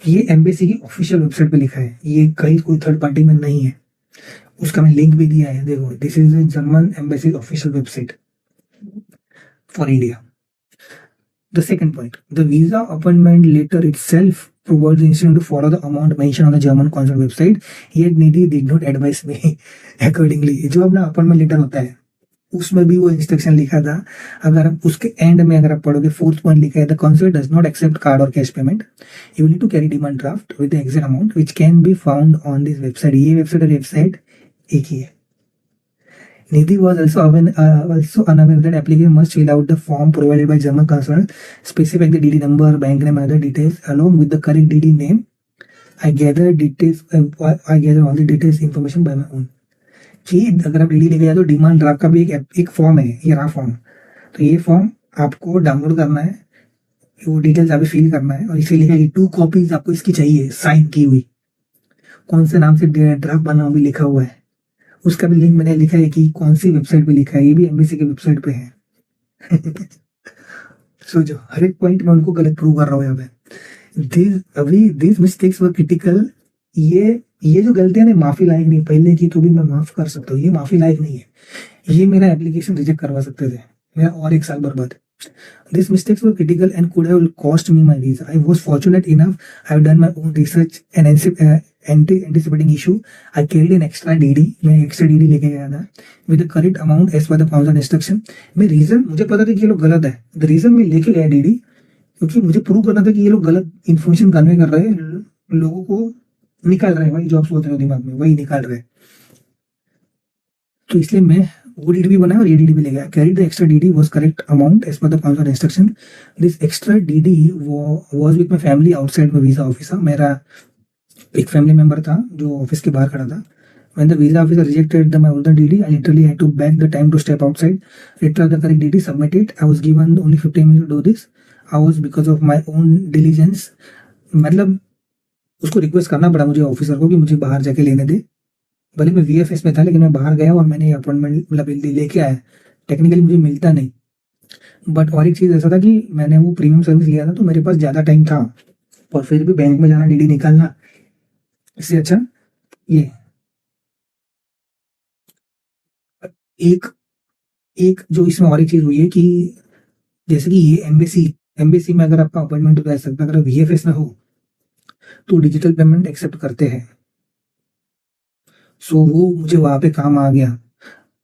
ये embassy की official website पे लिखा है, ये कहीं कोई third party में नहीं है। उसका मैं लिंक भी दिया है, देखो, this is the German embassy official website for India. The second point, the visa appointment letter itself provides the institution to follow the amount mentioned on the German consular website, yet Nidhi did not advise me accordingly। जो अपना appointment letter होता है उसमें भी वो instruction लिखा था। अगर आप उसके एंड में अगर आप पढ़ोगे, फोर्थ पॉइंट लिखा है, the consulate does not accept card और cash payment, you will need to carry demand draft with the exact amount which can be found on this website। ये वेबसाइट और वेबसाइट एक ही है। Nidhi was also unaware that applicant must fill out the form provided by German consulate, specifying the DD number, bank name, and other details along with the correct DD name. I gather all the details information by my own। कि अगर आप DD लेके जाए तो demand draft का भी एक form है, ये रहा फॉर्म। तो ये फॉर्म आपको डाउनलोड करना है, वो डिटेल्स आपको फिल करना है, और इसे लिखा है 2 कॉपीज आपको इसकी चाहिए साइन की हुई, कौन से नाम से ड्राफ्ट बना भी लिखा हुआ है। उसका भी लिंक मैंने लिखा है कि कौन सी वेबसाइट पे लिखा है, ये भी एम्बेसी के वेबसाइट पे है। सोचो, हर एक पॉइंट में उनको गलत प्रूव कर रहा हूँ यहाँ पे। This mistakes were critical. ये जो गलतियां ने माफी लायक नहीं, पहले की तो भी मैं माफ कर सकता हूँ, ये माफी लायक नहीं है। ये मेरा एप्लीकेशन रिजेक्ट करवा सकते थे, मेरा और 1 साल बर्बाद। These mistakes were critical and could have cost me my visa. I was fortunate enough. I have done my own research and anticipating issue. I carried an extra DD. मैं extra DD लेके गया था with the correct amount as per the consular instruction। मैं reason, मुझे पता था कि ये लोग गलत है, the reason मैं लेके गया DD क्योंकि मुझे प्रूव करना था कि ये लोग गलत इन्फॉर्मेशन कन्वे कर रहे हैं, लोगों को निकाल रहे हैं, वही जॉब्स होते हैं दिमाग में, वही निकाल रहे हैं। तो इसलिए मैं वो DD भी बनाया और ये DD भी ले गया। Carry the extra DD was correct amount as per the consular instruction। This extra DD was with my family outside my visa officer। मेरा एक फैमिली मेंबर था जो ऑफिस के बाहर खड़ा था। When the visa officer rejected my original DD, I literally had to beg the time to step outside, retrieve the correct DD, submit it। I was given only 15 minutes to do this। I was because of my own diligence, मतलब उसको request करना पड़ा मुझे officer को कि मुझे बाहर जाके लेने दे। भले मैं VFS में था, लेकिन मैं बाहर गया और मैंने अपॉइंटमेंट मतलब लेके आया। टेक्निकली मुझे मिलता नहीं, बट और एक चीज़ ऐसा था कि मैंने वो प्रीमियम सर्विस लिया था तो मेरे पास ज़्यादा टाइम था, और फिर भी बैंक में जाना, DD निकालना, इससे अच्छा ये एक जो इसमें और एक चीज़ हुई है कि जैसे कि ये एम्बेसी में अगर आपका अपॉइंटमेंट हो सकता है, अगर VFS में हो तो डिजिटल पेमेंट एक्सेप्ट करते हैं। सो वो मुझे वहाँ पे काम आ गया।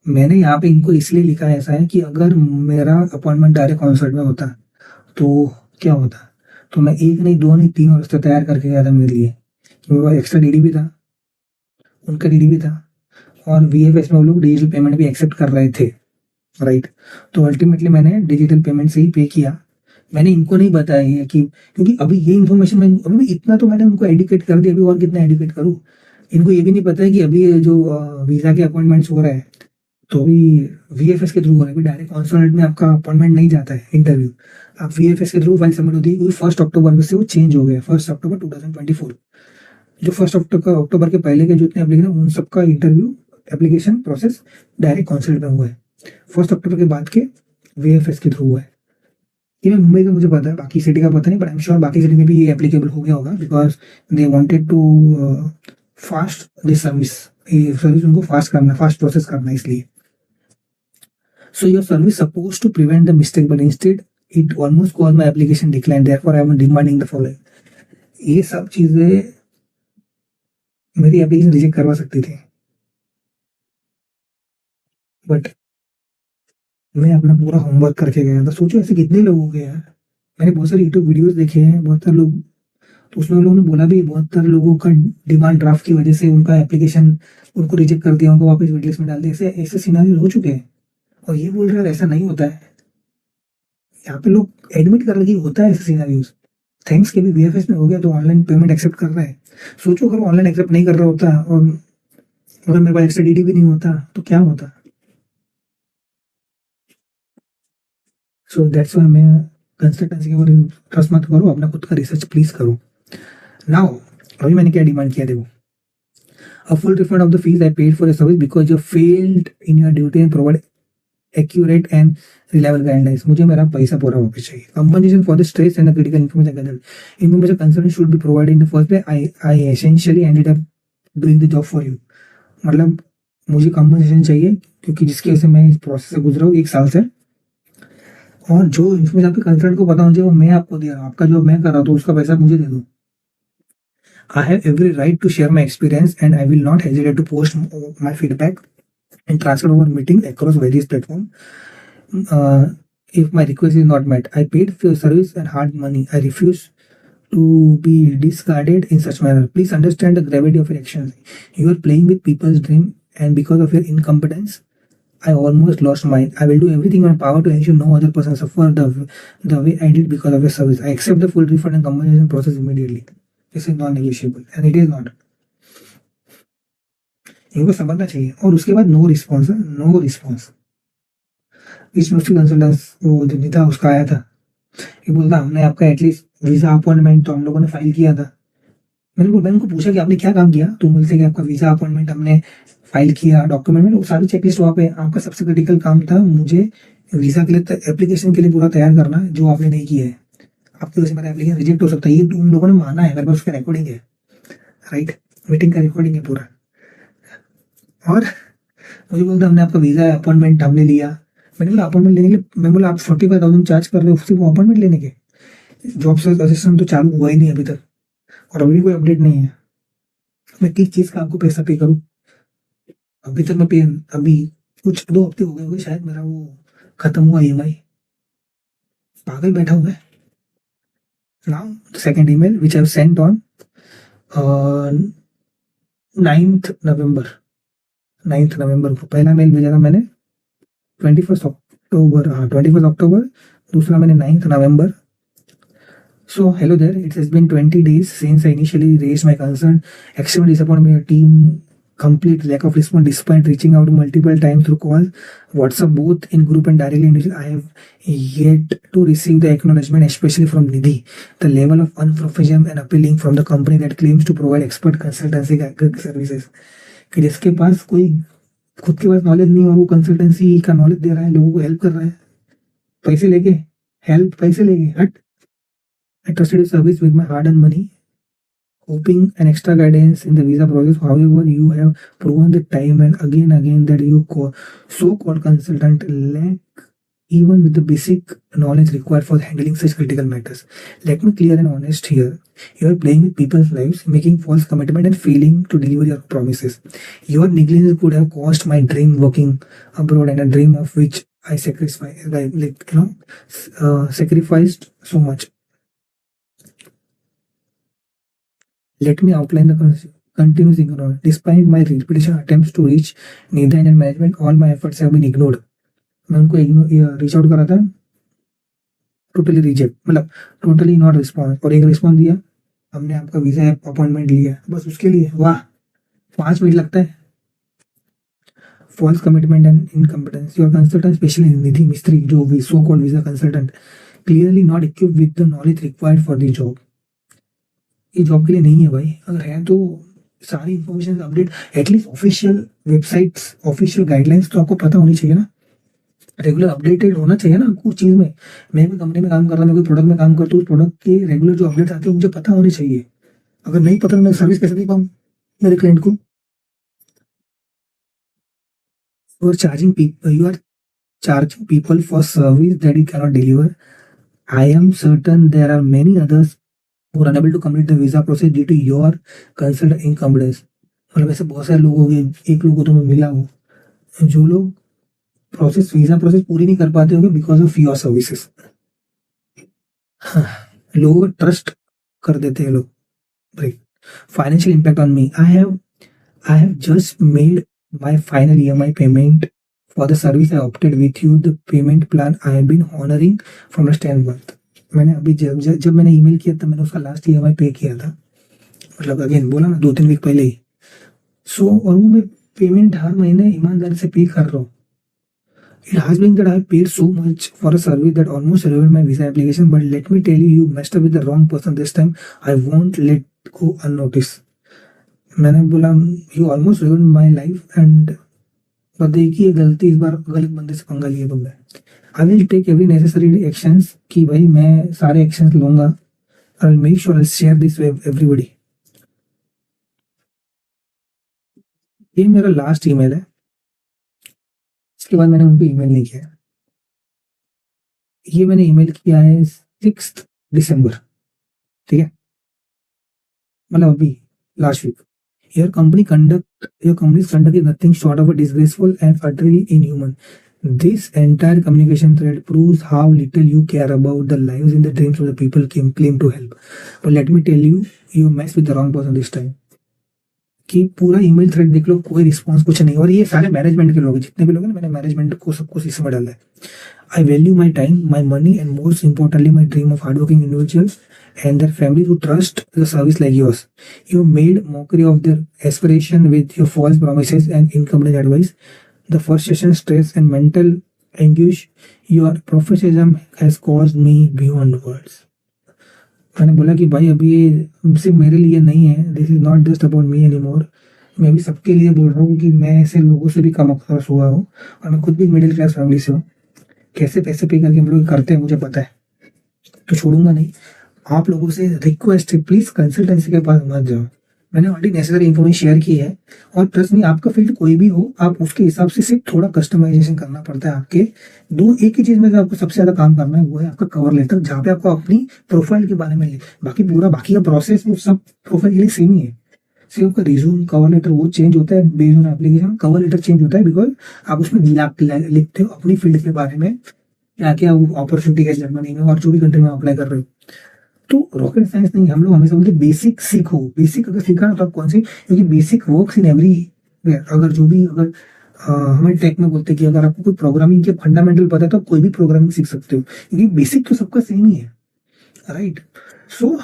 मैंने यहाँ पे इनको इसलिए लिखा ऐसा है कि अगर मेरा अपॉइंटमेंट डायरेक्ट कॉन्सर्ट में होता तो क्या होता, तो मैं 1 नहीं 2 नहीं 3 रास्ते तैयार करके गया था मेरे लिए। मेरे पास एक्स्ट्रा DD भी था, उनका DD भी था, और VFS में वो लोग डिजिटल पेमेंट भी एक्सेप्ट कर रहे थे, राइट। तो अल्टीमेटली मैंने डिजिटल पेमेंट से ही पे किया। मैंने इनको नहीं बताया है कि, क्योंकि अभी ये इन्फॉर्मेशन मैं अभी इतना तो मैंने उनको एडुकेट कर दिया, अभी और कितना एडुकेट करूँ। इनको ये भी नहीं पता है कि अभी जो वीज़ा के अपॉइंटमेंट्स हो रहे हैं तो अभी VFS के थ्रू हो रहा है। अभी डायरेक्ट कॉन्सुलेट में आपका अपॉइंटमेंट नहीं जाता है इंटरव्यू, आप VFS के थ्रू फाइल सबमिट होती है। 1 अक्टूबर से वो चेंज हो गया, 1 अक्टूबर 2024। जो 1 अक्टूबर के पहले के जो इतने एप्लीकेशन, उन सबका interview application process direct consulate में हुआ है। 1 अक्टूबर के बाद के VFS के थ्रू हुआ है। ये मैं मुंबई का मुझे पता है, बाकी सिटी का पता नहीं, बट आई एम श्योर बाकी सिटी में भी ये एप्लीकेबल हो गया होगा, because they wanted to fast this service. ये सर्विस उनको फास्ट करना, फास्ट प्रोसेस करना, इसलिए। So your service suppose to prevent the mistake, but instead it almost cause my application decline, therefore I am demanding the following. ये सब चीजें मेरी application reject करवा सकती थी, बट मैं अपना पूरा होमवर्क करके गया था। सोचो ऐसे कितने लोग हो गए यार। मैंने बहुत सारे यूट्यूब वीडियोस देखे हैं, बहुत सारे लोग, तो उसमें लोगों ने बोला भी, बहुत सारे लोगों का डिमांड ड्राफ्ट की वजह से उनका एप्लीकेशन उनको रिजेक्ट कर दिया, उनको वापस वेटलिस्ट में डाल दिया। ऐसे ऐसे सिनारियो हो चुके हैं, और ये बोल रहे हैं ऐसा नहीं होता है। यहाँ पे लोग एडमिट कर रहे हैं कि होता है ऐसे सिनारियोस। थैंक्स के भी वीएफएस में हो गया तो ऑनलाइन पेमेंट एक्सेप्ट कर रहा है। सोचो अगर ऑनलाइन एक्सेप्ट नहीं कर रहा होता और अगर मेरे पास एक्स्ट्रा डीडी भी नहीं होता तो क्या होता। सो दैट्स व्हाई मैं कंसल्टेंसी के ऊपर ट्रस्ट मत करो, अपना खुद का रिसर्च प्लीज करो। नाउ अभी मैंने क्या डिमांड किया देखो, a full refund of the fees I paid for a service because you failed in your duty and provide accurate and reliable guidelines. मुझे मेरा पैसा पूरा वापस चाहिए। Compensation for the stress and the critical information gathered. Information concerned should be provided in the first place. I essentially ended up doing the job for you. मतलब मुझे compensation चाहिए क्योंकि जिसकी वजह से मैं इस प्रोसेस से गुजरा हूँ 1 साल से, और जो इन्फॉर्मेशन आपके कंसर्न को पता होना चाहिए वो मैं आपको दे रहा हूँ। आपका जो मैं कर रहा हूँ तो उसका पैसा मुझे दे दो। I have every right to share my experience and I will not hesitate to post my feedback and transfer our meeting across various platforms. If my request is not met, I paid for your service and hard money. I refuse to be discarded in such manner. Please understand the gravity of your actions. You are playing with people's dream and because of your incompetence, I almost lost mine. I will do everything in my power to ensure no other person suffer the way I did because of your service. I accept the full refund and compensation process immediately. This is non-negotiable and it is not. इनको समझना चाहिए। और उसके बाद no response, no response. बीच में उसकी कंसल्टेंस वो जो था उसका आया था, ये बोलता हमने आपका एटलीस्ट वीजा अपॉइंटमेंट तो हम लोगों ने फाइल किया था। मैंने उनको पूछा कि आपने क्या काम किया, तो बोलते कि आपका वीजा अपॉइंटमेंट हमने फाइल किया, डॉक्यूमेंट में वो सारी चेकलिस्ट वहाँ पे। आपका सबसे क्रिटिकल काम था मुझे वीजा के लिए एप्लीकेशन के लिए पूरा तैयार करना, जो आपने नहीं किया है। आपकी वजह से मेरा एप्लीकेशन रिजेक्ट हो सकता है, ये तुम लोगों ने माना है, मेरे पास उसका रिकॉर्डिंग है, राइट, मीटिंग का रिकॉर्डिंग है पूरा। और मुझे बोलता हमने आपका वीजा अपॉइंटमेंट हमने लिया। मैंने बोला अपॉइंटमेंट लेने के लिए, मैं बोला आप 45,000 चार्ज कर रहे हो सिर्फ अपॉइंटमेंट लेने के? जॉब सर्च असिस्टेंट तो चालू हुआ ही नहीं अभी तक और अभी कोई अपडेट नहीं है। मैं किस चीज का आपको पैसा पे करूँ? अभी तक मैं पे, अभी कुछ 2 हफ्ते हो गए होंगे शायद मेरा वो खत्म हुआ ईएमआई। पागल बैठा हुआ है। Now second email which I have sent on 9th नवंबर को। पहला मेल भेजा था मैंने 21 अक्टूबर, हाँ 21 अक्टूबर, दूसरा मैंने 9th November. So hello there, it has been 20 days since I initially raised my concern. Extremely disappointed by your team complete lack of response despite reaching out multiple times through calls, WhatsApp, both in group and directly individual. I have yet to receive the acknowledgement, especially from Nidhi. The level of unprofessionalism and appealing from the company that claims to provide expert consultancy services. कि जिसके पास कोई खुद के पास knowledge नहीं और वो consultancy का knowledge दे रहा है, लोगों को हेल्प कर रहा है पैसे लेके, पैसे लेके। हट। I trusted your service with my hard-earned money, hoping an extra guidance in the visa process. However, you have proven the time and again that you so-called consultant lack even with the basic knowledge required for handling such critical matters. Let me clear and honest here. You are playing with people's lives, making false commitment and failing to deliver your promises. Your negligence could have cost my dream working abroad and a dream of which I sacrificed so much. Let me outline the continuous ignorance. Despite my repetition attempts to reach Nidhi and management, all my efforts have been ignored. मैं उनको reach out करा था, totally reject, मतलब totally not response. और एक response दिया, हमने आपका वीजा अपॉइंटमेंट लिया, बस उसके लिए वाह 5 मिनट लगता है। False commitment and incompetence. Your consultant specially Nidhi Mistry, जो so called visa consultant, clearly not equipped with the knowledge required for the job. ये जॉब के लिए नहीं है भाई। अगर है तो सारी information update, at least official websites, official guidelines तो आपको पता होनी चाहिए ना, रेगुलर अपडेटेड होना चाहिए ना कुछ चीज में। मैं भी कंपनी में काम कर रहा हूँ, मैं कोई प्रोडक्ट में काम करता हूँ, उस प्रोडक्ट के रेगुलर जो अपडेट्स आते हैं मुझे पता होनी चाहिए। अगर नहीं पता तो मैं सर्विस कैसे दे पाऊँ मेरे क्लाइंट को? You are charging people for service that you cannot deliver. I am certain there are many others who are unable to complete the visa process due to your consultant incompetence. मतलब ऐसे बहुत सारे लोग हो गए, एक लोगों को तो मैं मिला हूँ जो लोग वीजा प्रोसेस पूरी नहीं कर पाते होंगे बिकॉज ऑफ योर सर्विसेज। लोगों को ट्रस्ट कर देते हैं लोग। Financial impact on me. I have just made my final EMI payment for the service I opted with you. The payment plan I have been honoring from last 10 months. मैंने अभी जब मैंने ईमेल किया तब मैंने उसका लास्ट ईएमआई पे किया था, मतलब अगेन बोला ना 2-3 वीक पहले ही। सो और वो मैं पेमेंट हर महीने ईमानदारी से पे कर रहा हूँ। It has been that I have paid so much for a service that almost ruined my visa application, but let me tell you, you messed up with the wrong person this time. I won't let go unnoticed. मैंने बोला you almost ruined my life and बस एक ही गलती, इस बार गलत बंदे से पंगा लिया तुमने। I will take every necessary actions कि भाई मैं सारे actions लूँगा। I'll make sure I'll share this with everybody। ये मेरा लास्ट ईमेल है, इसके बाद मैंने उनको ईमेल नहीं किया। ये मैंने ईमेल किया है 6 दिसंबर, ठीक है, मतलब अभी last week. Your company conduct is nothing short of a disgraceful and utterly inhuman. This entire communication thread proves how little you care about the lives and the dreams of the people claim to help. But let me tell you, you mess with the wrong person this time। कि पूरा email thread देख लो, कोई response कुछ नहीं। और ये सारे management के लोग हैं, जितने भी लोग हैं ना, मैंने मैनेजमेंट को सबको इसमें डाला है। I value my time, my money, and most importantly, my dream of hardworking individuals and their families who trust the service like yours. You made mockery of their aspiration with your false promises and incomplete advice. The frustration, stress, and mental anguish your professionalism has caused me beyond words। मैंने बोला कि भाई अभी ये सिर्फ मेरे लिए नहीं है, this is not just about me any more. मैं भी सबके लिए बोल रहा हूँ कि मैं ऐसे लोगों से भी कम अक्सर हुआ हूँ और मैं खुद भी मिडिल क्लास फैमिली से हूँ। कैसे पैसे पे करके हम लोग करते हैं मुझे पता है, तो छोड़ूंगा नहीं। आप लोगों से रिक्वेस्ट है, प्लीज कंसल्टेंसी के पास मत जाओ। मैंने ऑलरेडी नेसेसरी इन्फॉर्मेशन शेयर की है और ट्रस्ट में आपका फील्ड कोई भी हो, आप उसके हिसाब से सिर्फ थोड़ा कस्टमाइजेशन करना पड़ता है आपके। एक ही चीज में आपको सबसे ज्यादा काम करना है, वो है आपका कवर लेटर, जहाँ पे आपको अपनी प्रोफाइल के बारे में बाकी बाकी का प्रोसेस वो सब प्रोफाइल के लिए सेम ही है। सिर्फ आपका रिज्यूम कवर लेटर वो चेंज होता है based on application. Cover letter change होता है बिकॉज आप उसमें लिखते हो अपनी फील्ड के बारे में, क्या क्या अपॉर्चुनिटी है जर्मनी में और जो भी कंट्री में अप्लाई कर रहे हो। तो रॉकेट साइंस नहीं, हम लोग हमेशा बोलते बेसिक सीखो। बेसिक अगर सीखा तो आप कौन सी, क्योंकि बेसिक वर्क्स इन एवरी। अगर जो भी अगर हमारे टेक में बोलते हैं कि अगर आपको कोई प्रोग्रामिंग के फंडामेंटल पता है तो आप कोई भी प्रोग्रामिंग सीख सकते हो, क्योंकि बेसिक तो सबका सेम ही है, राइट। सो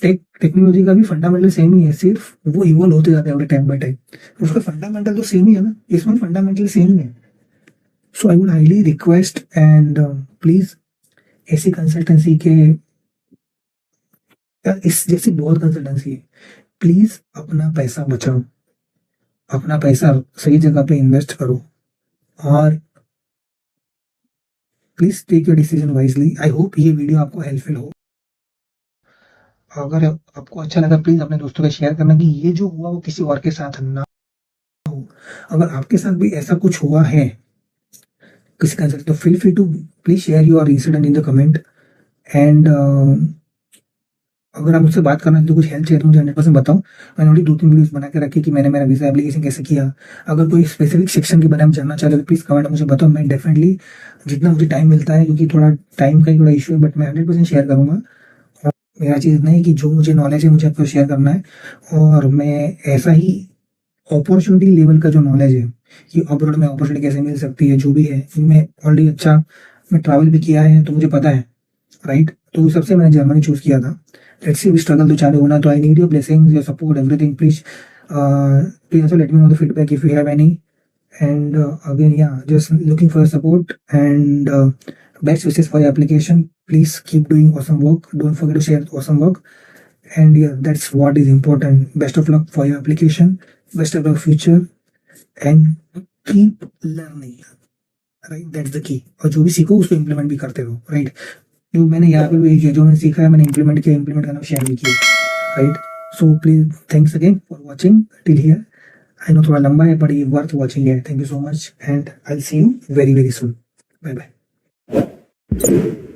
टेक्नोलॉजी का भी फंडामेंटल सेम ही है, सिर्फ वो इवॉल्व होते जाते हैं टाइम बाय टाइम। उसका फंडामेंटल तो सेम ही है ना, इसमें फंडामेंटल सेम ही है। So I would highly request and please ऐसी कंसल्टेंसी के इस जैसी बहुत कंसल्टेंसी है, प्लीज अपना पैसा बचाओ, अपना पैसा सही जगह पे इन्वेस्ट करो और please take your decision wisely. I hope ये वीडियो आपको हेल्पफुल हो। अगर आपको अच्छा लगा प्लीज अपने दोस्तों को शेयर करना कि ये जो हुआ वो किसी और के साथ ना हो। अगर आपके साथ भी ऐसा कुछ हुआ है किसी कंसल्ट, तो feel free to please share your incident in the comment. And अगर आप मुझसे बात करना है तो कुछ हेल्प चाहिए तो मुझे 100% बताओ। मैंने ऑलरेडी 2-3 वीडियोस बना के रखी कि मैंने मेरा वीजा एप्लीकेशन कैसे किया। अगर कोई स्पेसिफिक सेक्शन के बारे में जानना चाहते हो तो प्लीज कमेंट मुझे बताओ। मैं डेफिनेटली जितना मुझे टाइम मिलता है, क्योंकि थोड़ा टाइम का ही थोड़ा इशू है, बट मैं 100% शेयर करूंगा। और मेरा चीज़ इतना है कि जो मुझे नॉलेज है मुझे आपको शेयर करना है। और मैं ऐसा ही अपॉर्चुनिटी लेवल का जो नॉलेज है कि अब्रॉड में अपॉर्चुनिटी कैसे मिल सकती है, जो भी है मैं ऑलरेडी मैं ट्रैवल भी किया है तो मुझे पता है, राइट। तो उस सबसे मैंने जर्मनी चूज किया था। लेट्स सी, स्ट्रगल तो चालू होना, तो I need your blessings, your support, everything. Please please also let me know the feedback if you have any। and again, yeah, just looking for your support and best wishes for your application। Please keep doing awesome work, don't forget to share awesome work। and yeah, that's what is important। best of luck for your application, best of luck future and keep learning, right, that's the key। और जो भी सीखो उसको implement भी करते रहो, right. जो मैंने यहाँ पे भी जो मैंने सीखा है मैंने इम्प्लीमेंट किया, इम्प्लीमेंट करना शेयर भी किया, right. So please thanks again for watching till here. I know थोड़ा लंबा है बट ये वर्थ वॉचिंग है। Thank you so much and I will see you very very soon. Bye bye.